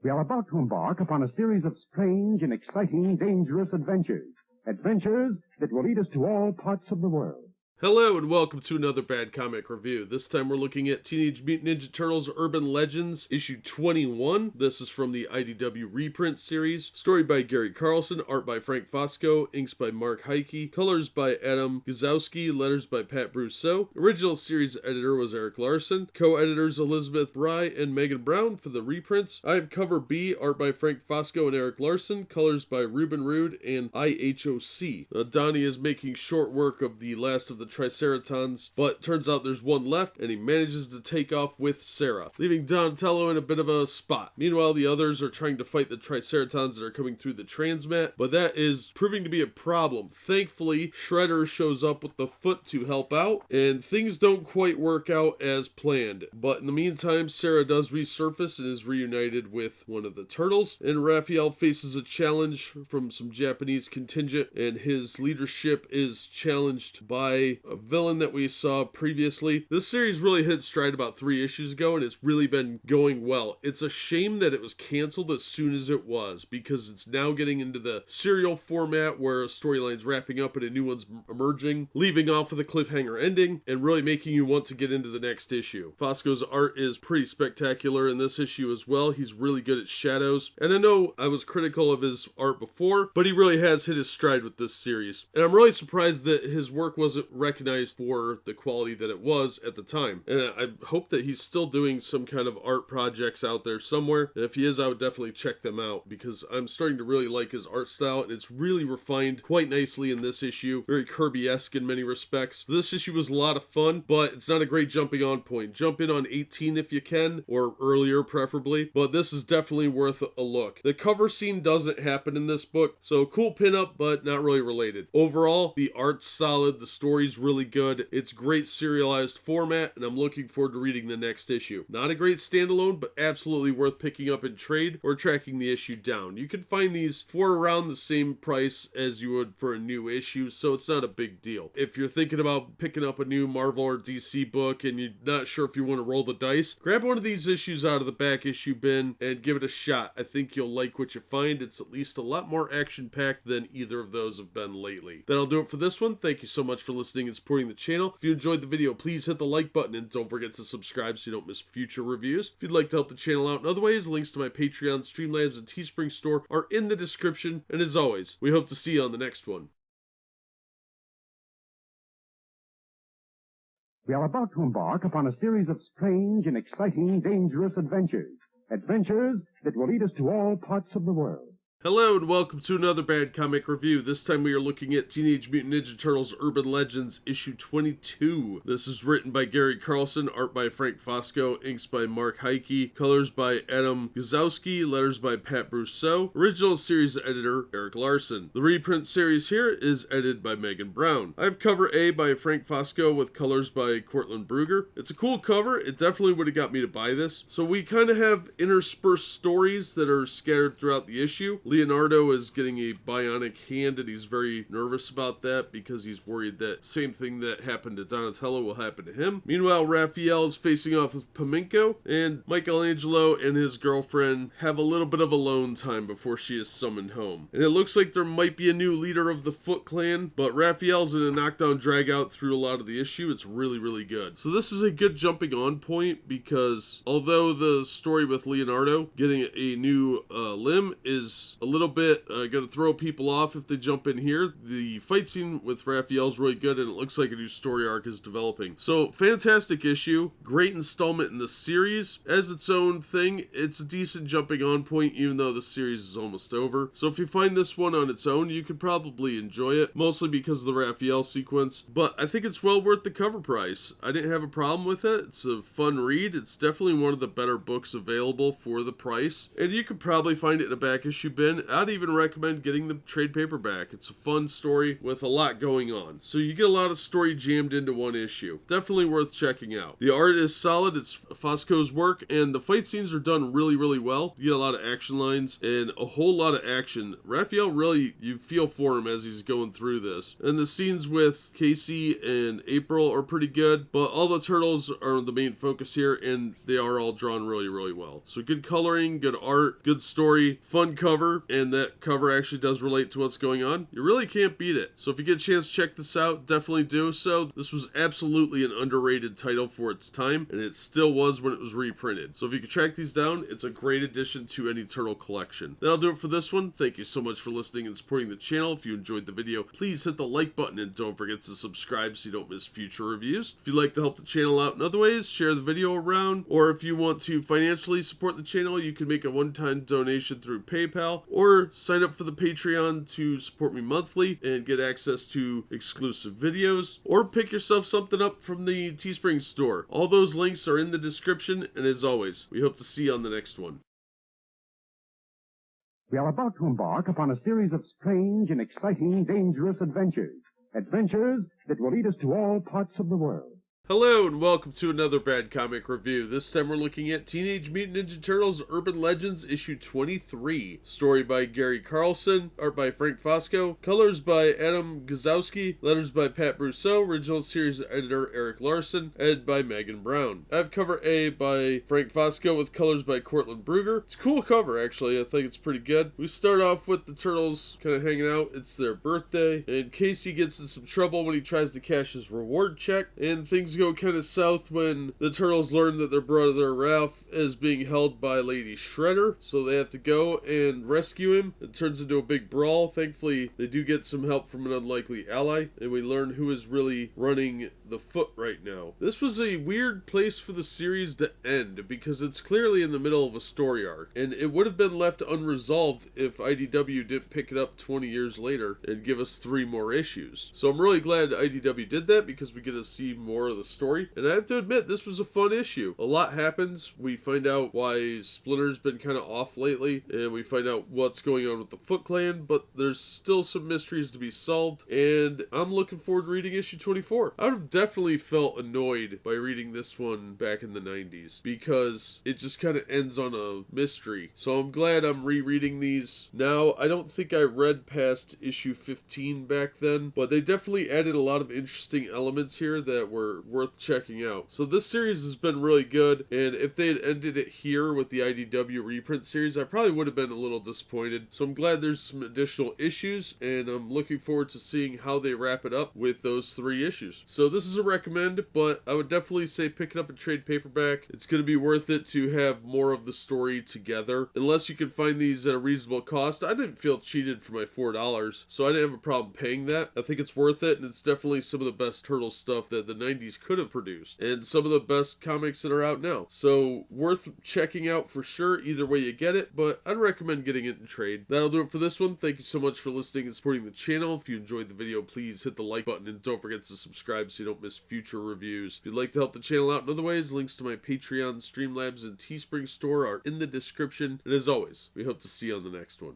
We are about to embark upon a series of strange and exciting, dangerous adventures. Adventures that will lead us to all parts of the world. Hello and welcome to another Bad Comic Review. This time we're looking at Teenage Mutant Ninja Turtles Urban Legends, issue 21. This is from the IDW reprint series. Story by Gary Carlson, art by Frank Fosco, inks by Mark Heike, colors by Adam Guzowski, letters by Pat Brousseau. Original series editor was Eric Larson. Co-editors Elizabeth Rye and Megan Brown for the reprints. I have cover B, art by Frank Fosco and Eric Larson, colors by Ruben Rude and IHOC. Donnie is making short work of the last of the Triceratons, but turns out there's one left, and he manages to take off with Sarah, leaving Donatello in a bit of a spot. Meanwhile, the others are trying to fight the Triceratons that are coming through the transmat, but that is proving to be a problem. Thankfully, Shredder shows up with the foot to help out, and things don't quite work out as planned. But in the meantime, Sarah does resurface and is reunited with one of the turtles, and Raphael faces a challenge from some Japanese contingent, and his leadership is challenged by a villain that we saw previously. This series really hit stride about 3 issues ago, and it's really been going well. It's a shame that it was canceled as soon as it was, because it's now getting into the serial format where a storyline's wrapping up and a new one's emerging, leaving off with a cliffhanger ending, and really making you want to get into the next issue. Fosco's art is pretty spectacular in this issue as well. He's really good at shadows, and I know I was critical of his art before, but he really has hit his stride with this series. And I'm really surprised that his work wasn't recognized for the quality that it was at the time. And I hope that he's still doing some kind of art projects out there somewhere. And if he is, I would definitely check them out, because I'm starting to really like his art style, and it's really refined quite nicely in this issue. Very Kirby-esque in many respects. So this issue was a lot of fun, but it's not a great jumping on point. Jump in on 18 if you can, or earlier preferably, but this is definitely worth a look. The cover scene doesn't happen in this book, so cool pinup, but not really related. Overall, the art's solid, the story's really good, it's great serialized format, and I'm looking forward to reading the next issue. Not a great standalone, but absolutely worth picking up in trade or tracking the issue down. You can find these for around the same price as you would for a new issue, so it's not a big deal. If you're thinking about picking up a new Marvel or DC book and you're not sure if you want to roll the dice, grab one of these issues out of the back issue bin and give it a shot. I think you'll like what you find. It's at least a lot more action-packed than either of those have been lately. That'll do it for this one. Thank you so much for listening and supporting the channel. If you enjoyed the video, please hit the like button and don't forget to subscribe so you don't miss future reviews. If you'd like to help the channel out in other ways, links to my Patreon, Streamlabs, and Teespring store are in the description. And as always, we hope to see you on the next one. We are about to embark upon a series of strange and exciting, dangerous adventures. Adventures that will lead us to all parts of the world. Hello and welcome to another Bad Comic Review. This time we are looking at Teenage Mutant Ninja Turtles Urban Legends issue 22. This is written by Gary Carlson, art by Frank Fosco, inks by Mark Heike, colors by Adam Guzowski, letters by Pat Brousseau, original series editor Eric Larson. The reprint series here is edited by Megan Brown. I have cover A by Frank Fosco with colors by Cortland Bruger. It's a cool cover. It definitely would have got me to buy this. So we kind of have interspersed stories that are scattered throughout the issue. Leonardo is getting a bionic hand, and he's very nervous about that because he's worried that same thing that happened to Donatello will happen to him. Meanwhile, Raphael is facing off with Paminko, and Michelangelo and his girlfriend have a little bit of alone time before she is summoned home. And it looks like there might be a new leader of the Foot Clan, but Raphael's in a knockdown drag out through a lot of the issue. It's really, really good. So this is a good jumping on point, because although the story with Leonardo getting a new limb is a little bit going to throw people off if they jump in here, the fight scene with Raphael is really good, and it looks like a new story arc is developing. So fantastic issue, great installment in the series. As its own thing, it's a decent jumping on point even though the series is almost over. So if you find this one on its own, you could probably enjoy it, mostly because of the Raphael sequence, but I think it's well worth the cover price. I didn't have a problem with it. It's a fun read. It's definitely one of the better books available for the price, and you could probably find it in a back issue bin. I'd even recommend getting the trade paperback. It's a fun story with a lot going on. So you get a lot of story jammed into one issue. Definitely worth checking out. The art is solid. It's Fosco's work, and the fight scenes are done really, really well. You get a lot of action lines and a whole lot of action. Raphael, really, you feel for him as he's going through this. And the scenes with Casey and April are pretty good, but all the turtles are the main focus here, and they are all drawn really, really well. So good coloring, good art, good story, fun cover. cover, and that cover actually does relate to what's going on, you really can't beat it. So if you get a chance to check this out, definitely do so. This was absolutely an underrated title for its time, and it still was when it was reprinted. So if you can track these down, it's a great addition to any turtle collection. That'll do it for this one. Thank you so much for listening and supporting the channel. If you enjoyed the video, please hit the like button and don't forget to subscribe so you don't miss future reviews. If you'd like to help the channel out in other ways, share the video around, or if you want to financially support the channel, you can make a one-time donation through PayPal, or sign up for the Patreon to support me monthly and get access to exclusive videos, or pick yourself something up from the Teespring store. All those links are in the description, and as always, we hope to see you on the next one. We are about to embark upon a series of strange and exciting, dangerous adventures. Adventures that will lead us to all parts of the world. Hello and welcome to another Bad Comic Review. This time we're looking at Teenage Mutant Ninja Turtles Urban Legends issue 23. Story by Gary Carlson, art by Frank Fosco, colors by Adam Gazowski, letters by Pat Brousseau, original series editor Eric Larson, edited by Megan Brown. I have cover A by Frank Fosco with colors by Cortland Bruger. It's a cool cover actually, I think it's pretty good. We start off with the Turtles kind of hanging out. It's their birthday, and Casey gets in some trouble when he tries to cash his reward check, and things go kind of south when the Turtles learn that their brother Ralph is being held by Lady Shredder, so they have to go and rescue him. It turns into a big brawl. Thankfully, they do get some help from an unlikely ally, and we learn who is really running the foot right now. This was a weird place for the series to end, because it's clearly in the middle of a story arc, and it would have been left unresolved if IDW didn't pick it up 20 years later and give us 3 more issues. So I'm really glad IDW did that, because we get to see more of the story, and I have to admit, this was a fun issue. A lot happens. We find out why Splinter's been kind of off lately, and we find out what's going on with the Foot Clan, but there's still some mysteries to be solved, and I'm looking forward to reading issue 24. I would have definitely felt annoyed by reading this one back in the 90s, because it just kind of ends on a mystery. So I'm glad I'm rereading these now. I don't think I read past issue 15 back then, but they definitely added a lot of interesting elements here that were worth checking out. So this series has been really good, and if they had ended it here with the IDW reprint series, I probably would have been a little disappointed. So I'm glad there's some additional issues, and I'm looking forward to seeing how they wrap it up with those 3 issues. So this is a recommend, but I would definitely say pick it up in trade paperback. It's going to be worth it to have more of the story together. Unless you can find these at a reasonable cost. I didn't feel cheated for my $4, so I didn't have a problem paying that. I think it's worth it, and it's definitely some of the best Turtle stuff that the 90s could have produced, and some of the best comics that are out now. So worth checking out for sure, either way you get it, but I'd recommend getting it in trade. That'll do it for this one. Thank you so much for listening and supporting the channel. If you enjoyed the video, please hit the like button, and don't forget to subscribe so you don't miss future reviews. If you'd like to help the channel out in other ways, links to my Patreon, Streamlabs, and Teespring store are in the description, and as always, we hope to see you on the next one.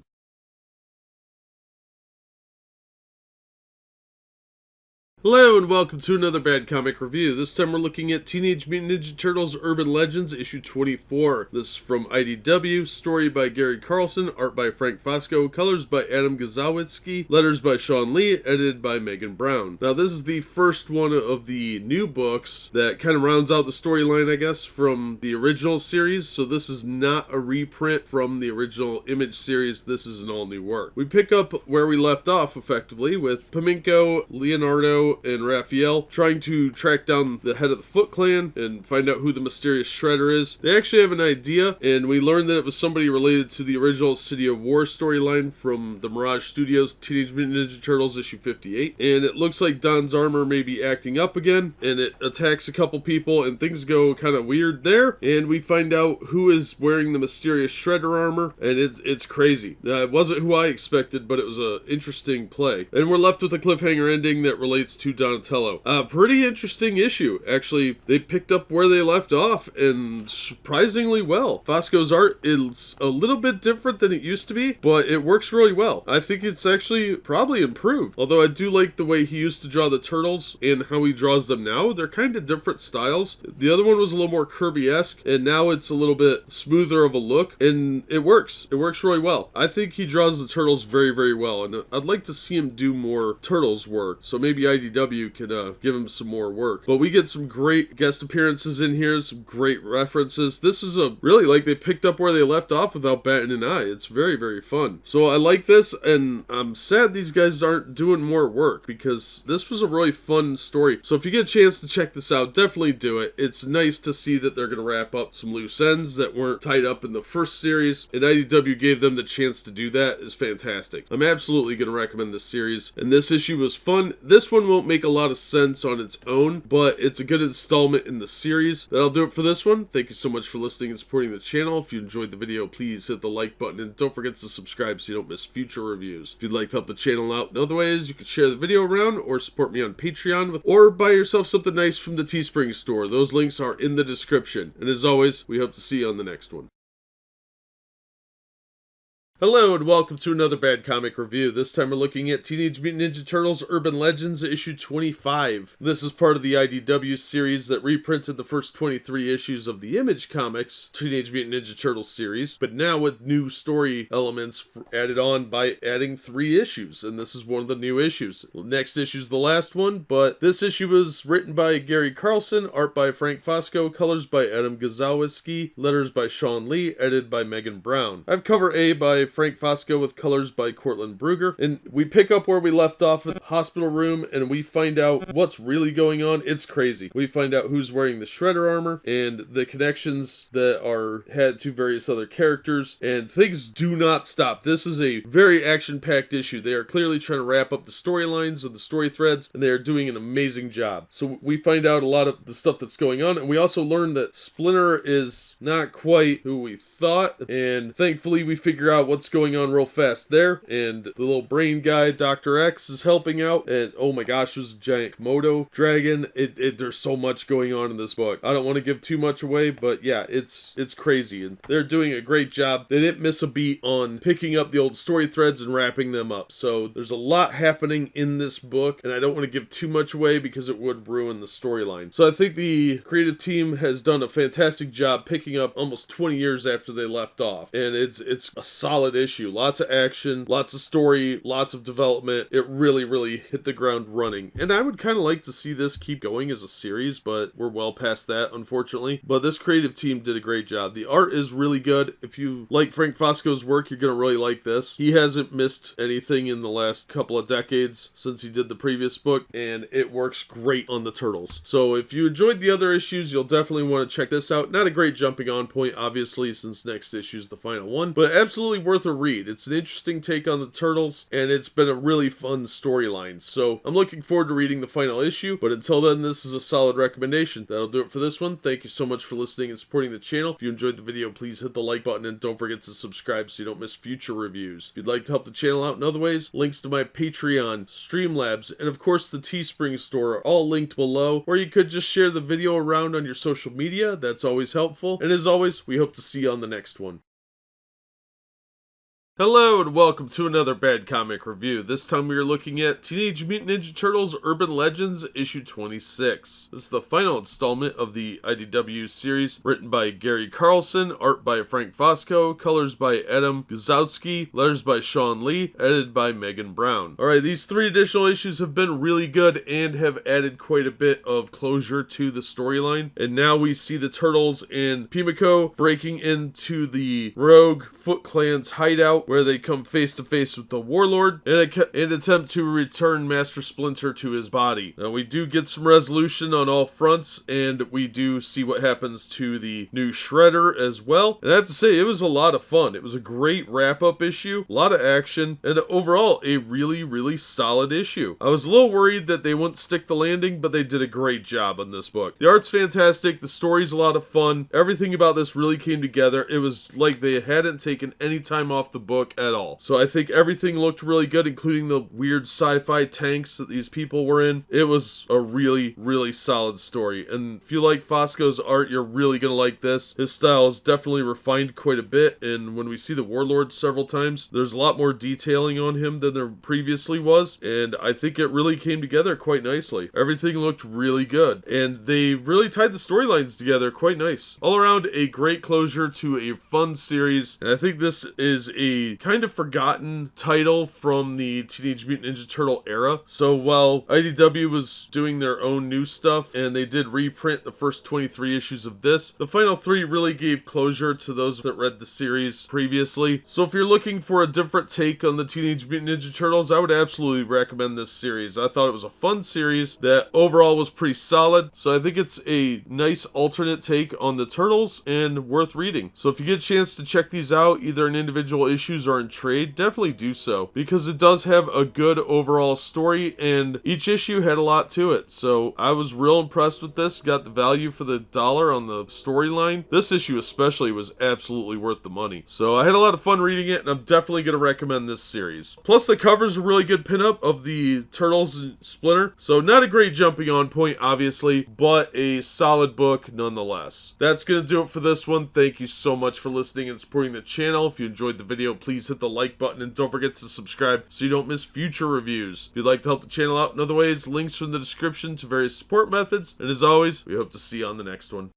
Hello and welcome to another Bad Comic Review. This time we're looking at Teenage Mutant Ninja Turtles Urban Legends issue 24. This is from IDW, story by Gary Carlson, art by Frank Fosco, colors by Adam Gazowski, letters by Sean Lee, edited by Megan Brown. Now this is the first one of the new books that kind of rounds out the storyline, I guess, from the original series. So this is not a reprint from the original Image series. This is an all new work. We pick up where we left off effectively with Paminko, Leonardo, and Raphael trying to track down the head of the Foot Clan and find out who the mysterious Shredder is. They actually have an idea, and we learn that it was somebody related to the original City of War storyline from the Mirage Studios Teenage Mutant Ninja Turtles issue 58. And it looks like Don's armor may be acting up again, and it attacks a couple people, and things go kind of weird there. And we find out who is wearing the mysterious Shredder armor, and it's crazy. It wasn't who I expected, but it was an interesting play. And we're left with a cliffhanger ending that relates to Donatello. A pretty interesting issue. Actually, they picked up where they left off, and surprisingly well. Fosco's art is a little bit different than it used to be, but it works really well. I think it's actually probably improved. Although I do like the way he used to draw the Turtles and how he draws them now. They're kind of different styles. The other one was a little more Kirby-esque, and now it's a little bit smoother of a look, and it works. It works really well. I think he draws the Turtles very, very well, and I'd like to see him do more Turtles work. So maybe IDW IDW could give him some more work. But we get some great guest appearances in here, some great references. This is a really like they picked up where they left off without batting an eye. It's very, very fun. So I like this, and I'm sad these guys aren't doing more work because this was a really fun story. So if you get a chance to check this out, definitely do it. It's nice to see that they're going to wrap up some loose ends that weren't tied up in the first series, and IDW gave them the chance to do that. Is fantastic. I'm absolutely going to recommend this series, and this issue was fun. This one won't make a lot of sense on its own, but it's a good installment in the series. That'll do it for this one. Thank you so much for listening and supporting the channel. If you enjoyed the video, please hit the like button, and don't forget to subscribe so you don't miss future reviews. If you'd like to help the channel out in other ways, you can share the video around or support me on Patreon or buy yourself something nice from the Teespring store. Those links are in the description. And as always, we hope to see you on the next one. Hello and welcome to another Bad Comic Review. This time we're looking at Teenage Mutant Ninja Turtles Urban Legends issue 25. This is part of the IDW series that reprinted the first 23 issues of the Image Comics Teenage Mutant Ninja Turtles series, but now with new story elements added on by adding 3 issues, and this is one of the new issues. Next issue is the last one, but this issue was written by Gary Carlson, art by Frank Fosco, colors by Adam Gazowski, letters by Sean Lee, edited by Megan Brown. I have cover A by Frank Fosco with colors by Cortland Brugger, and we pick up where we left off at the hospital room, and we find out what's really going on. It's crazy. We find out who's wearing the Shredder armor and the connections that are had to various other characters, and things do not stop. This is a very action-packed issue. They are clearly trying to wrap up the storylines and the story threads, and they are doing an amazing job. So we find out a lot of the stuff that's going on, and we also learn that Splinter is not quite who we thought, and thankfully we figure out what's going on real fast there, and the little brain guy, Dr. X, is helping out, and oh my gosh, there's a giant Komodo dragon. There's so much going on in this book. I don't want to give too much away, but yeah, it's crazy, and they're doing a great job. They didn't miss a beat on picking up the old story threads and wrapping them up, so there's a lot happening in this book, and I don't want to give too much away because it would ruin the storyline. So I think the creative team has done a fantastic job picking up almost 20 years after they left off, and it's a solid issue. Lots of action, lots of story, lots of development. It really, really hit the ground running. And I would kind of like to see this keep going as a series, but we're well past that, unfortunately. But this creative team did a great job. The art is really good. If you like Frank Fosco's work, you're going to really like this. He hasn't missed anything in the last couple of decades since he did the previous book, and it works great on the Turtles. So if you enjoyed the other issues, you'll definitely want to check this out. Not a great jumping on point, obviously, since next issue is the final one, but absolutely worth a read. It's an interesting take on the Turtles, and it's been a really fun storyline. So I'm looking forward to reading the final issue, but until then, this is a solid recommendation. That'll do it for this one. Thank you so much for listening and supporting the channel. If you enjoyed the video, please hit the like button, and don't forget to subscribe so you don't miss future reviews. If you'd like to help the channel out in other ways, links to my Patreon, Streamlabs, and of course the Teespring store are all linked below, or you could just share the video around on your social media. That's always helpful. And as always, we hope to see you on the next one. Hello and welcome to another Bad Comic Review. This time we are looking at Teenage Mutant Ninja Turtles Urban Legends issue 26. This is the final installment of the IDW series, written by Gary Carlson, art by Frank Fosco, colors by Adam Gazowski, letters by Sean Lee, edited by Megan Brown. Alright, these 3 additional issues have been really good and have added quite a bit of closure to the storyline. And now we see the Turtles and Pimiko breaking into the Rogue Foot Clan's hideout, where they come face to face with the Warlord and attempt to return Master Splinter to his body. Now we do get some resolution on all fronts, and we do see what happens to the new Shredder as well. And I have to say, it was a lot of fun. It was a great wrap-up issue, a lot of action, and overall a really, really solid issue. I was a little worried that they wouldn't stick the landing, but they did a great job on this book. The art's fantastic, the story's a lot of fun, everything about this really came together. It was like they hadn't taken any time off the book at all. So I think everything looked really good, including the weird sci-fi tanks that these people were in. It was a really, really solid story. And if you like Fosco's art, you're really gonna like this. His style is definitely refined quite a bit, and when we see the Warlord several times, there's a lot more detailing on him than there previously was, and I think it really came together quite nicely. Everything looked really good, and they really tied the storylines together quite nice. All around, a great closure to a fun series, and I think this is a a kind of forgotten title from the Teenage Mutant Ninja Turtle era. So while IDW was doing their own new stuff and they did reprint the first 23 issues of this, the final 3 really gave closure to those that read the series previously. So if you're looking for a different take on the Teenage Mutant Ninja Turtles, I would absolutely recommend this series. I thought it was a fun series that overall was pretty solid. So I think it's a nice alternate take on the Turtles and worth reading. So if you get a chance to check these out, either in individual issues or in trade, definitely do so, because it does have a good overall story and each issue had a lot to it. So I was real impressed with this, got the value for the dollar on the storyline. This issue especially was absolutely worth the money. So I had a lot of fun reading it, and I'm definitely going to recommend this series. Plus the cover's a really good pinup of the Turtles and Splinter. So not a great jumping on point, obviously, but a solid book nonetheless. That's going to do it for this one. Thank you so much for listening and supporting the channel. If you enjoyed the video, please hit the like button and don't forget to subscribe so you don't miss future reviews. If you'd like to help the channel out in other ways, links from the description to various support methods. And as always, we hope to see you on the next one.